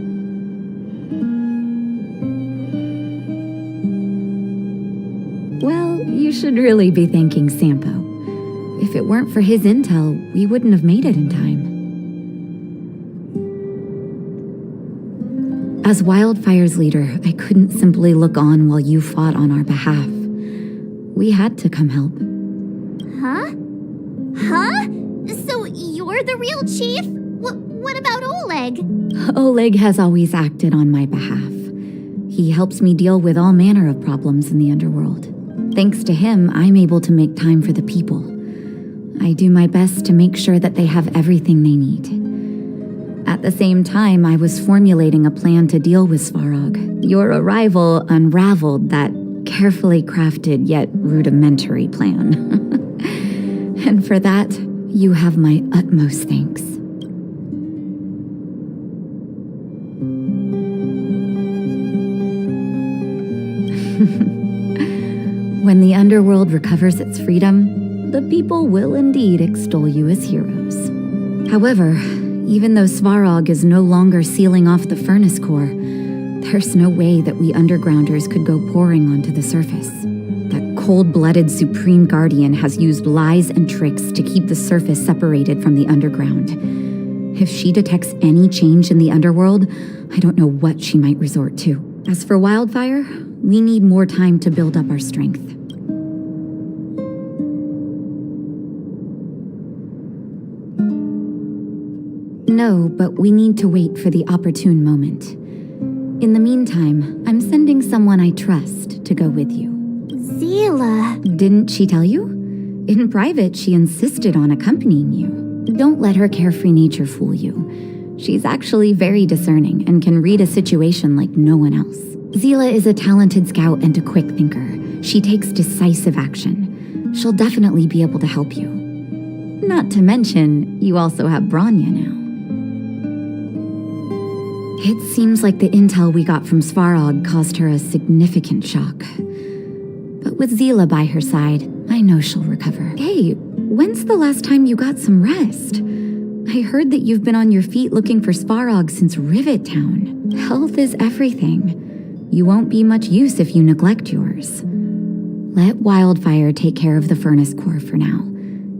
Well, you should really be thanking Sampo. If it weren't for his intel, we wouldn't have made it in time. As Wildfire's leader, I couldn't simply look on while you fought on our behalf. We had to come help. Huh? Huh? So you're the real chief? What about Oleg? Oleg has always acted on my behalf. He helps me deal with all manner of problems in the underworld. Thanks to him, I'm able to make time for the people. I do my best to make sure that they have everything they need. At the same time, I was formulating a plan to deal with Svarog. Your arrival unraveled that carefully crafted yet rudimentary plan. And for that, you have my utmost thanks. When the underworld recovers its freedom, the people will indeed extol you as heroes. However, even though Svarog is no longer sealing off the furnace core, there's no way that we undergrounders could go pouring onto the surface. That cold-blooded Supreme Guardian has used lies and tricks to keep the surface separated from the underground. If she detects any change in the underworld, I don't know what she might resort to. As for Wildfire, we need more time to build up our strength. No, but we need to wait for the opportune moment. In the meantime, I'm sending someone I trust to go with you. Zila. Didn't she tell you? In private, she insisted on accompanying you. Don't let her carefree nature fool you. She's actually very discerning and can read a situation like no one else. Zila is a talented scout and a quick thinker. She takes decisive action. She'll definitely be able to help you. Not to mention, you also have Branya now. It seems like the intel we got from Svarog caused her a significant shock. But with Zila by her side, I know she'll recover. Hey, when's the last time you got some rest? I heard that you've been on your feet looking for Svarog since Rivet Town. Health is everything. You won't be much use if you neglect yours. Let Wildfire take care of the furnace core for now.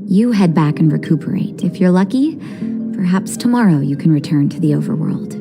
You head back and recuperate. If you're lucky, perhaps tomorrow you can return to the overworld.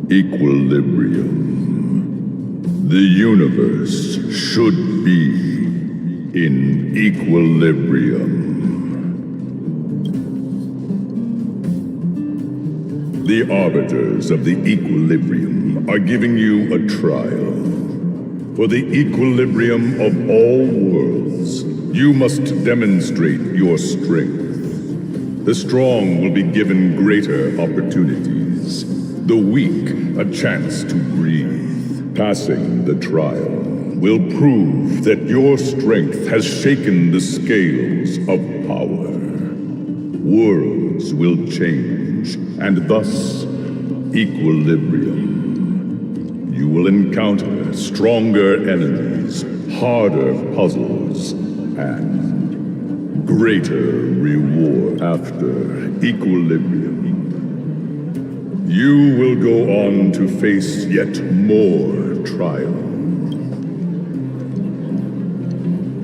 Equilibrium. The universe should be in equilibrium. The arbiters of the equilibrium are giving you a trial. For the equilibrium of all worlds, you must demonstrate your strength. The strong will be given greater opportunities. The weak a chance to breathe. Passing the trial will prove that your strength has shaken the scales of power. Worlds will change, and thus equilibrium. You will encounter stronger enemies, harder puzzles, and greater reward. After equilibrium, you will go on to face yet more trial.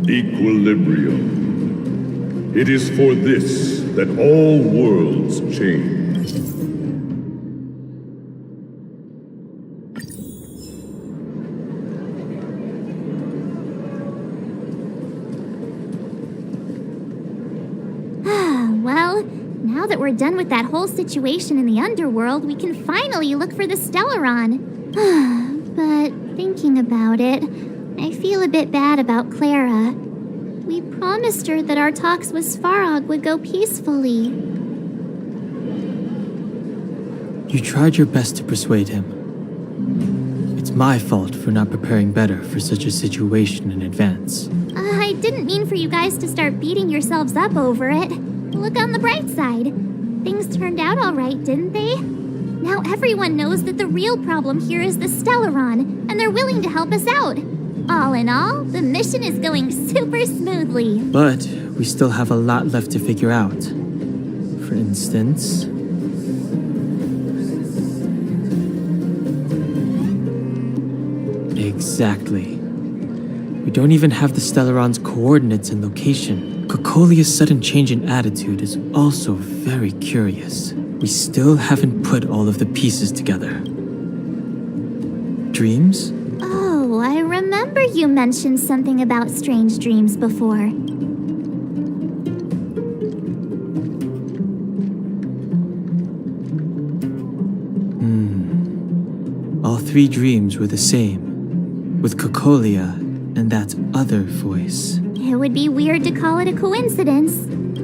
Equilibrium. It is for this that all worlds change. Well, now that we're done with that whole situation in the underworld, we can finally look for the Stellaron. But thinking about it, I feel a bit bad about Clara. We promised her that our talks with Svarog would go peacefully. You tried your best to persuade him. It's my fault for not preparing better for such a situation in advance. I didn't mean for you guys to start beating yourselves up over it. Look on the bright side. Things turned out all right, didn't they? Now everyone knows that the real problem here is the Stellaron, and they're willing to help us out. All in all, the mission is going super smoothly. But we still have a lot left to figure out. For instance... Exactly. We don't even have the Stellaron's coordinates and location. Cocolia's sudden change in attitude is also very curious. We still haven't put all of the pieces together. Dreams? Oh, I remember you mentioned something about strange dreams before. 3 dreams were the same, with Cocolia and that other voice. It would be weird to call it a coincidence.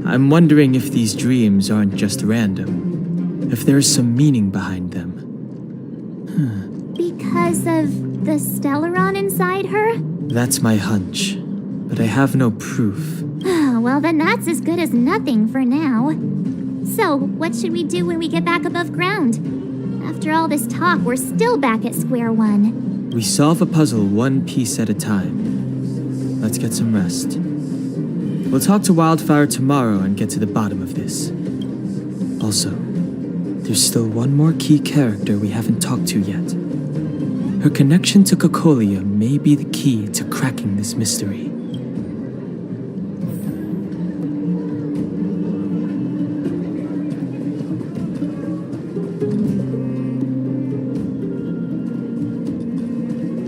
I'm wondering if these dreams aren't just random, if there's some meaning behind them. Because of the Stellaron inside her? That's my hunch, but I have no proof. Well, then that's as good as nothing for now. So, what should we do when we get back above ground? After all this talk, we're still back at square one. We solve a puzzle one piece at a time. Let's get some rest. We'll talk to Wildfire tomorrow and get to the bottom of this. Also, there's still one more key character we haven't talked to yet. Her connection to Cocolia may be the key to cracking this mystery.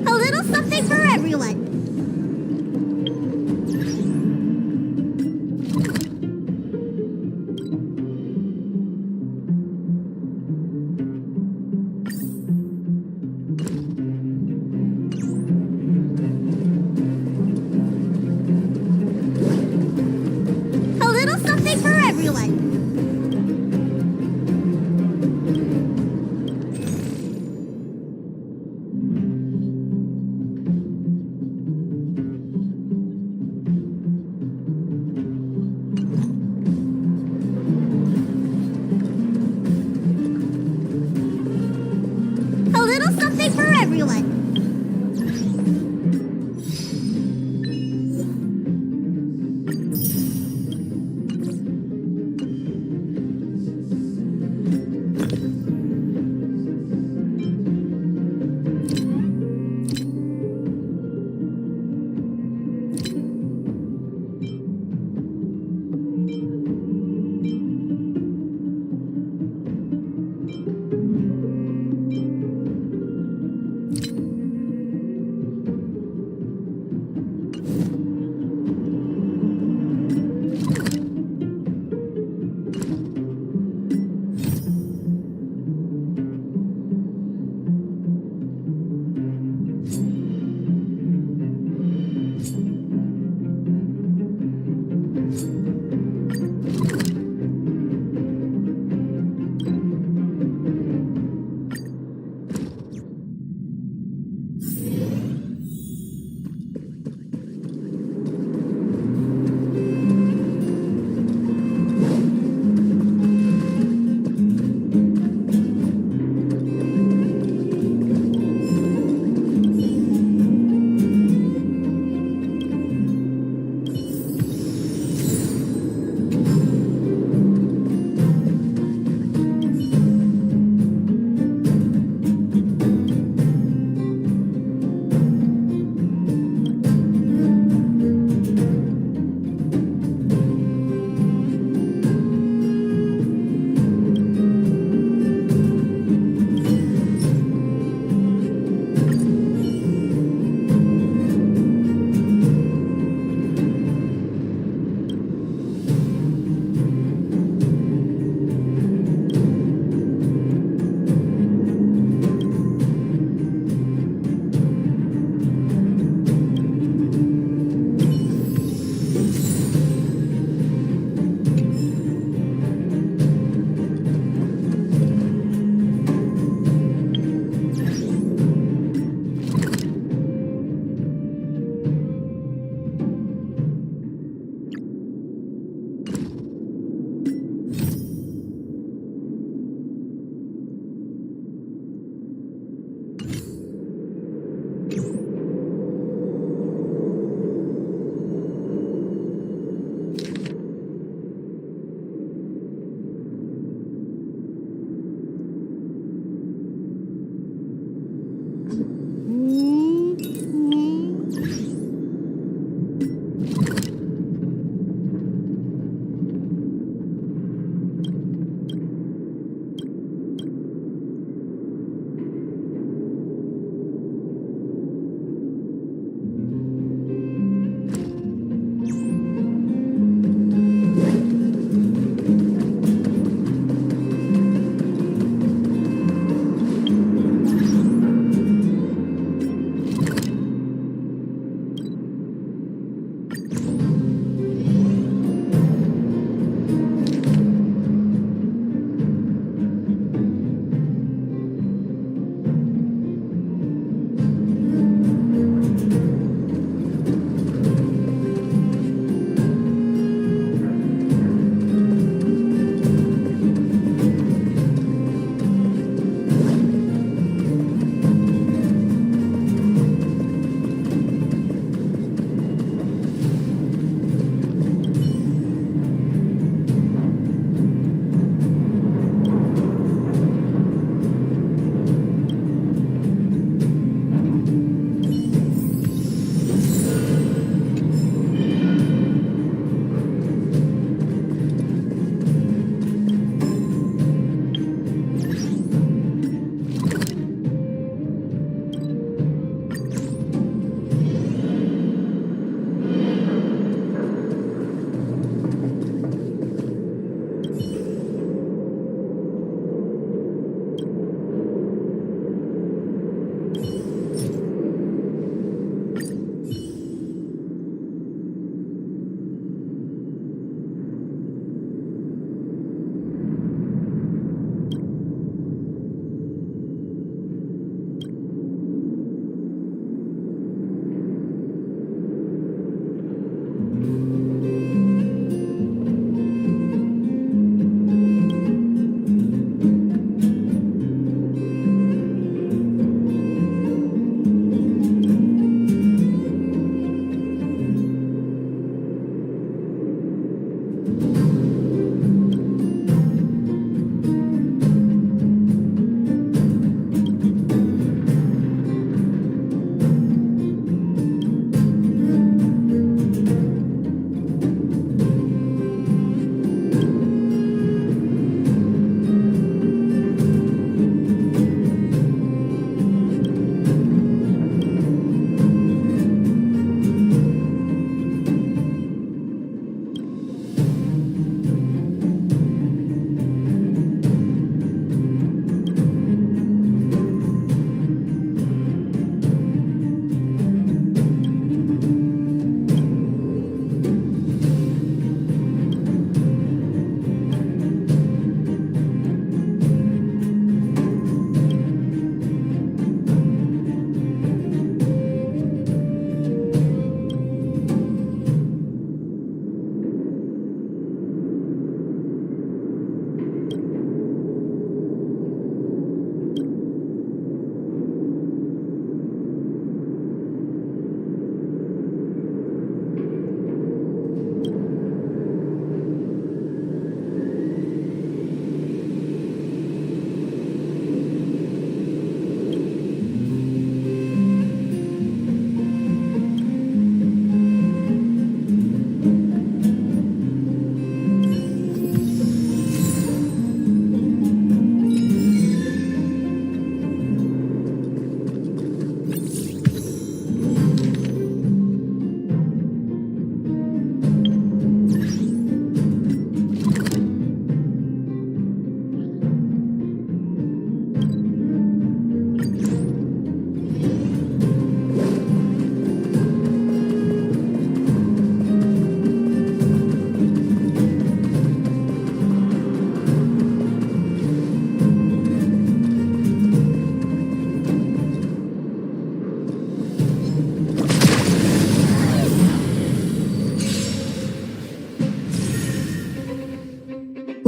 A little something for everyone. A little something for everyone. A little something for everyone.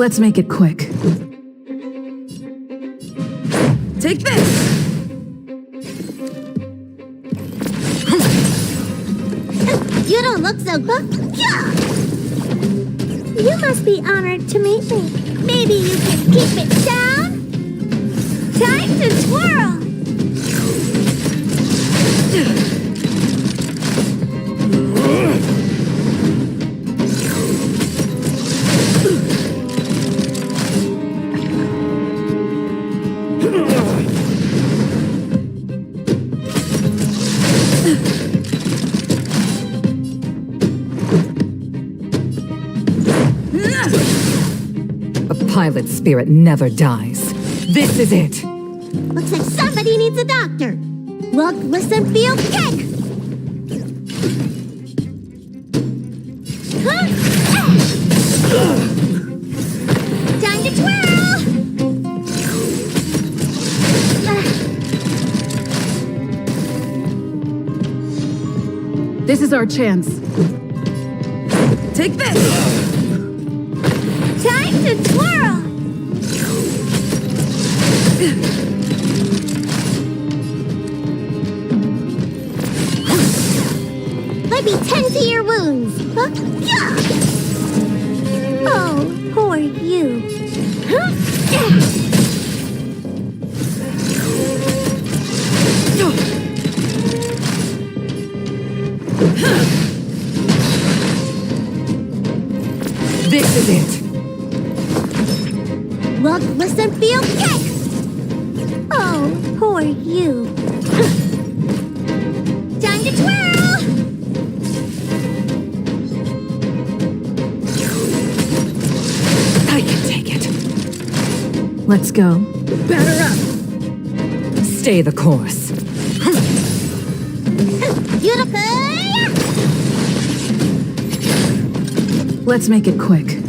Let's make it quick. Take this! You don't look so good. You must be honored to meet me. Maybe you can keep it down? Time to twirl! A pilot spirit never dies. This is it! Looks like somebody needs a doctor. Look, listen, feel, kick! Huh? Time to twirl! This is our chance. Take this! Time to twirl! Let me tend to your wounds. Huh? Yeah. Oh, poor you. Huh? This is it! Look, listen, feel, kick! Oh, poor you. Time to twirl! I can take it. Let's go. Batter up! Stay the course. Beautiful! Let's make it quick.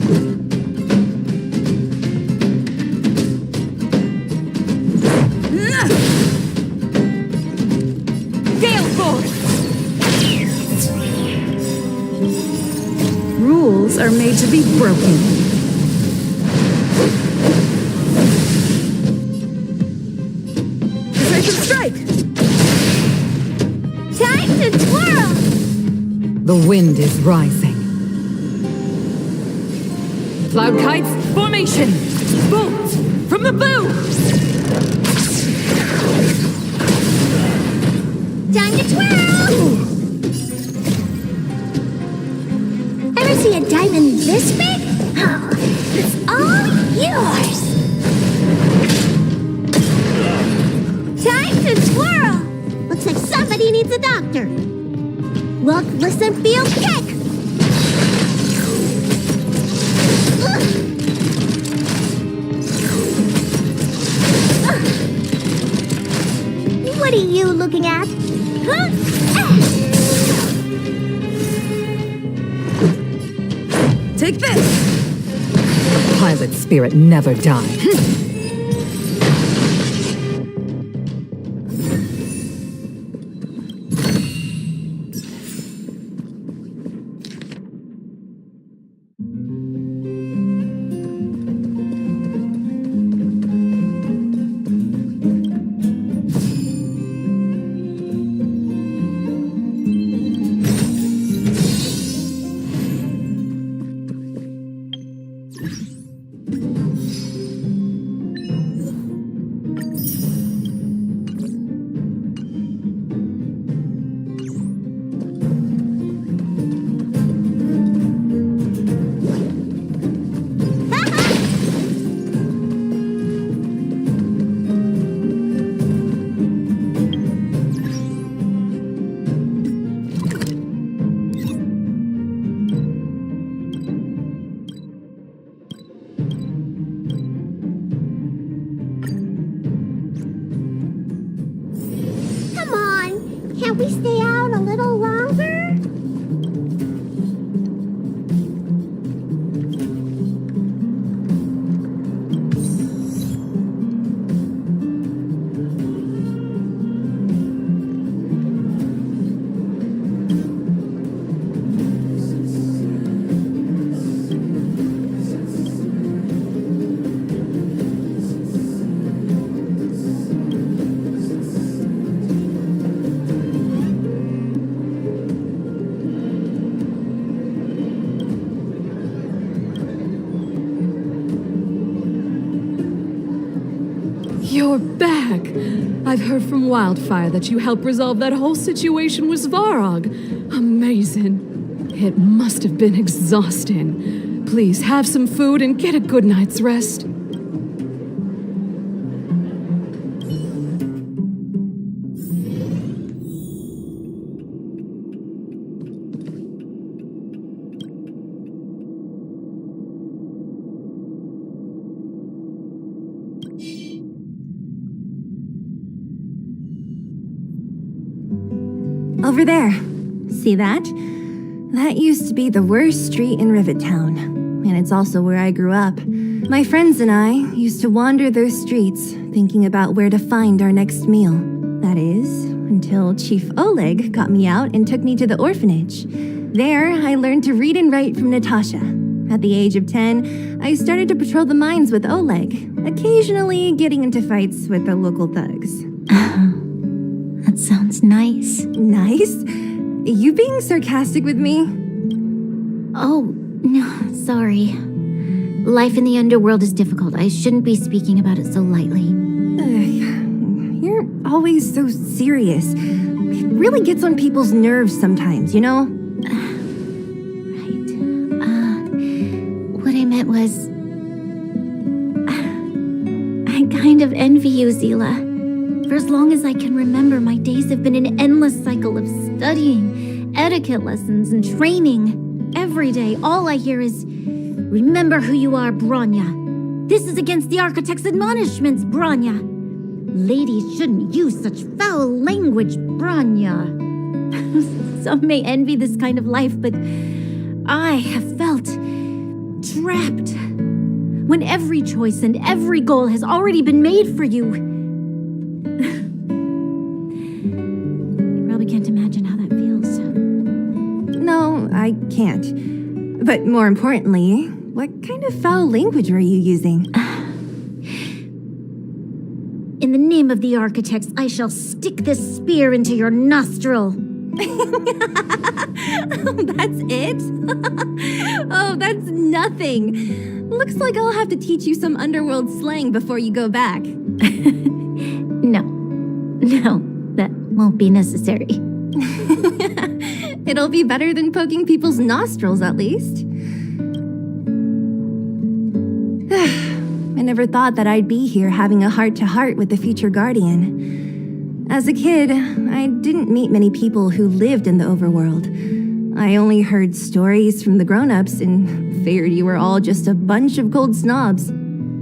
Gale force! Rules are made to be broken. Precision strike! Time to twirl! The wind is rising. Cloud kites, formation! Bolt from the bow! Time to twirl! Ever see a diamond this big? Oh, it's all yours! Time to twirl! Looks like somebody needs a doctor. Look, listen, feel, kick! What are you looking at? Huh? Take this! Pilot spirit never dies. You're back! I've heard from Wildfire that you helped resolve that whole situation with Svarog. Amazing. It must have been exhausting. Please have some food and get a good night's rest. Over there. See that? That used to be the worst street in Rivet Town. And it's also where I grew up. My friends and I used to wander those streets, thinking about where to find our next meal. That is, until Chief Oleg got me out and took me to the orphanage. There, I learned to read and write from Natasha. At the age of 10, I started to patrol the mines with Oleg, occasionally getting into fights with the local thugs. That sounds nice. Nice? You being sarcastic with me? Oh, no, sorry. Life in the underworld is difficult. I shouldn't be speaking about it so lightly. You're always so serious. It really gets on people's nerves sometimes, you know? Right. What I meant was... I kind of envy you, Zila. For as long as I can remember, my days have been an endless cycle of studying, etiquette lessons, and training. Every day, all I hear is, "Remember who you are, Bronya. This is against the Architect's admonishments, Bronya. Ladies shouldn't use such foul language, Bronya." Some may envy this kind of life, but I have felt trapped. When every choice and every goal has already been made for you. You probably can't imagine how that feels. No, I can't. But more importantly, what kind of foul language are you using? In the name of the Architects, I shall stick this spear into your nostril. That's it? Oh, that's nothing. Looks like I'll have to teach you some underworld slang before you go back. No, that won't be necessary. It'll be better than poking people's nostrils, at least. I never thought that I'd be here having a heart-to-heart with the future Guardian. As a kid, I didn't meet many people who lived in the overworld. I only heard stories from the grown-ups and figured you were all just a bunch of cold snobs.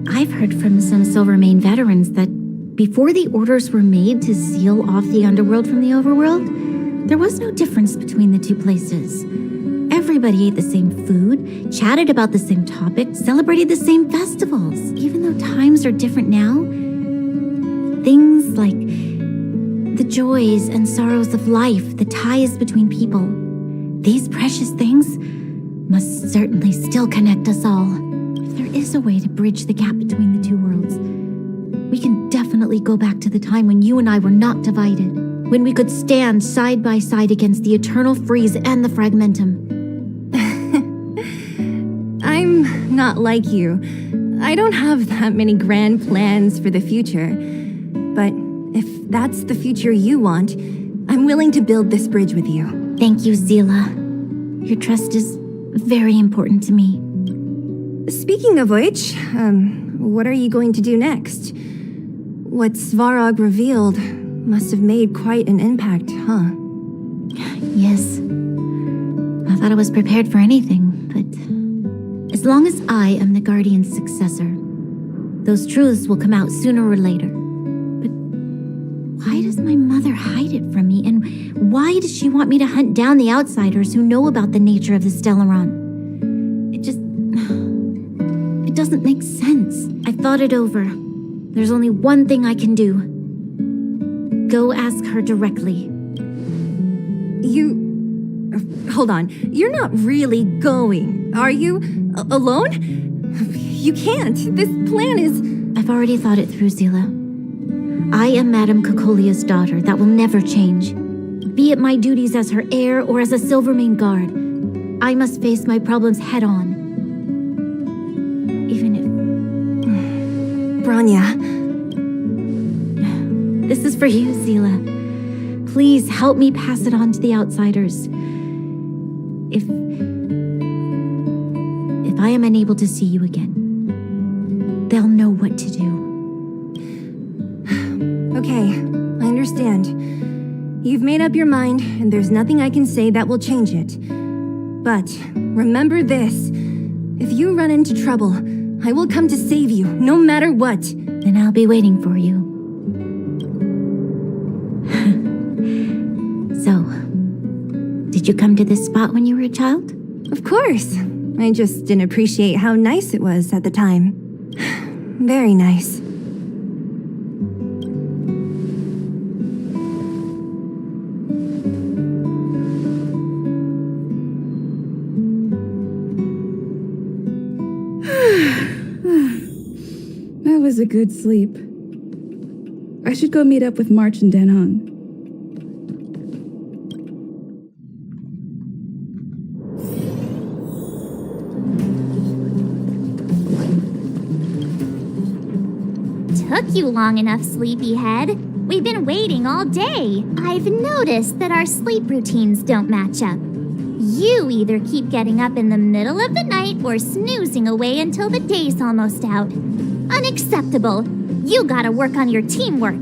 I've heard from some Silvermane veterans that before the orders were made to seal off the underworld from the overworld, there was no difference between the two places. Everybody ate the same food, chatted about the same topics, celebrated the same festivals. Even though times are different now, things like the joys and sorrows of life, the ties between people, these precious things must certainly still connect us all. If there is a way to bridge the gap between the two worlds, we can definitely go back to the time when you and I were not divided, when we could stand side by side against the Eternal Freeze and the Fragmentum. I'm not like you. I don't have that many grand plans for the future. But if that's the future you want, I'm willing to build this bridge with you. Thank you, Zila. Your trust is very important to me. Speaking of which, what are you going to do next? What Svarog revealed must have made quite an impact, huh? Yes. I thought I was prepared for anything, but as long as I am the Guardian's successor, those truths will come out sooner or later. But why does my mother hide it from me, and why does she want me to hunt down the outsiders who know about the nature of the Stellaron? It doesn't make sense. I thought it over. There's only one thing I can do. Go ask her directly. Hold on. You're not really going, are you? Alone? You can't. This plan is... I've already thought it through, Zila. I am Madame Cocolia's daughter. That will never change. Be it my duties as her heir or as a Silvermane guard, I must face my problems head on. Even if... Bronya, for you, Zila. Please help me pass it on to the outsiders. If I am unable to see you again, they'll know what to do. Okay, I understand. You've made up your mind, and there's nothing I can say that will change it. But remember this. If you run into trouble, I will come to save you, no matter what. Then I'll be waiting for you. So, did you come to this spot when you were a child? Of course. I just didn't appreciate how nice it was at the time. Very nice. That was a good sleep. I should go meet up with March and Dan Hung. Took you long enough, sleepyhead. We've been waiting all day. I've noticed that our sleep routines don't match up. You either keep getting up in the middle of the night or snoozing away until the day's almost out. Unacceptable. You gotta work on your teamwork.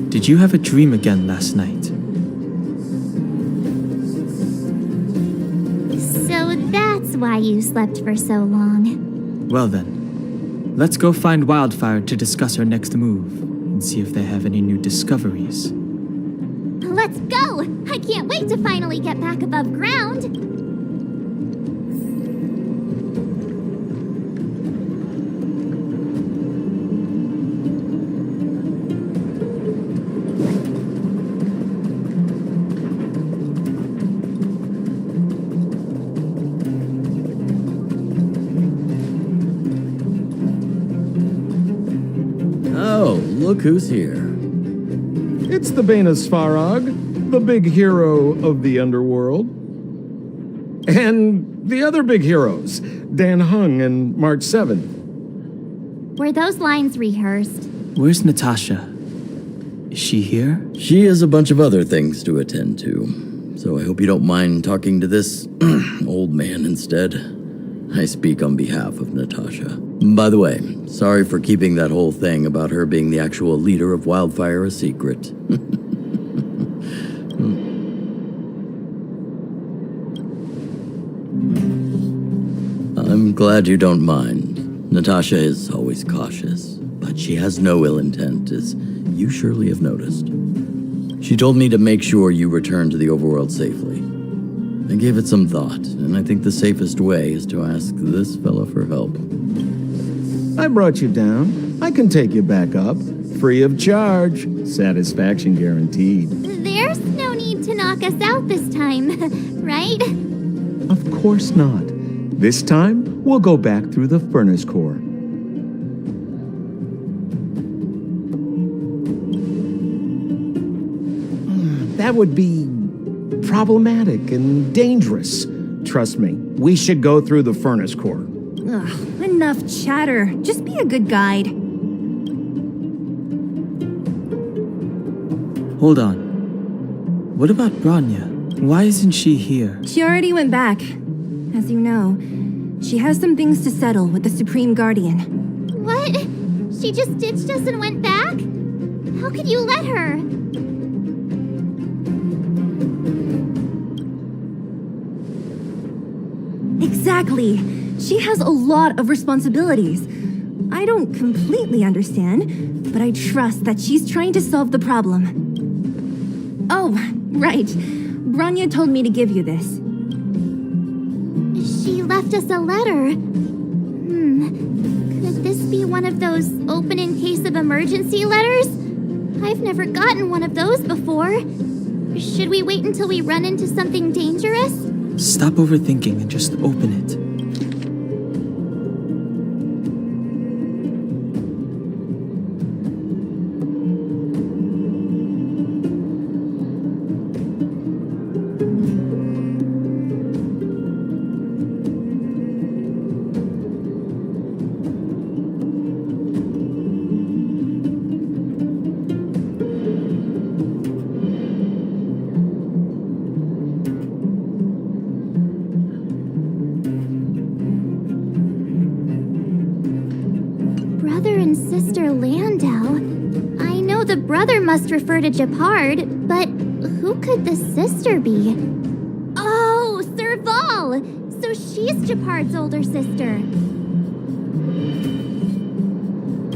Did you have a dream again last night? So that's why you slept for so long. Well then, let's go find Wildfire to discuss our next move and see if they have any new discoveries. Let's go! I can't wait to finally get back above ground. Oh, look who's here. It's the Bane of Svarog, the big hero of the underworld. And the other big heroes, Dan Hung and March 7th. Were those lines rehearsed? Where's Natasha? Is she here? She has a bunch of other things to attend to, so I hope you don't mind talking to this old man instead. I speak on behalf of Natasha. By the way, sorry for keeping that whole thing about her being the actual leader of Wildfire a secret. I'm glad you don't mind. Natasha is always cautious, but she has no ill intent, as you surely have noticed. She told me to make sure you return to the overworld safely. I gave it some thought, and I think the safest way is to ask this fella for help. I brought you down. I can take you back up. Free of charge. Satisfaction guaranteed. There's no need to knock us out this time, right? Of course not. This time, we'll go back through the furnace core. That would be problematic and dangerous. Trust me, we should go through the furnace core. Ugh, enough chatter. Just be a good guide. Hold on. What about Branya? Why isn't she here? She already went back. As you know, she has some things to settle with the Supreme Guardian. What? She just ditched us and went back? How could you let her? Exactly. She has a lot of responsibilities. I don't completely understand, but I trust that she's trying to solve the problem. Oh, right. Branya told me to give you this. She left us a letter. Could this be one of those open in case of emergency letters? I've never gotten one of those before. Should we wait until we run into something dangerous? Stop overthinking and just open it. and sister Landau. I know the brother must refer to Gepard, but who could the sister be? Oh, Serval! So she's Gepard's older sister.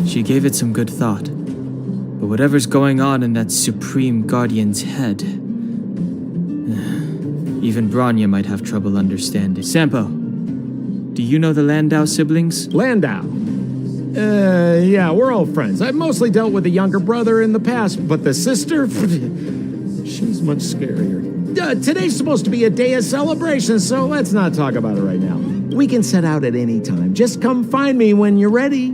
She gave it some good thought. But whatever's going on in that Supreme Guardian's head, even Branya might have trouble understanding. Sampo, do you know the Landau siblings? Landau? Yeah, we're all friends. I've mostly dealt with the younger brother in the past, but the sister? She's much scarier. Today's supposed to be a day of celebration, so let's not talk about it right now. We can set out at any time. Just come find me when you're ready.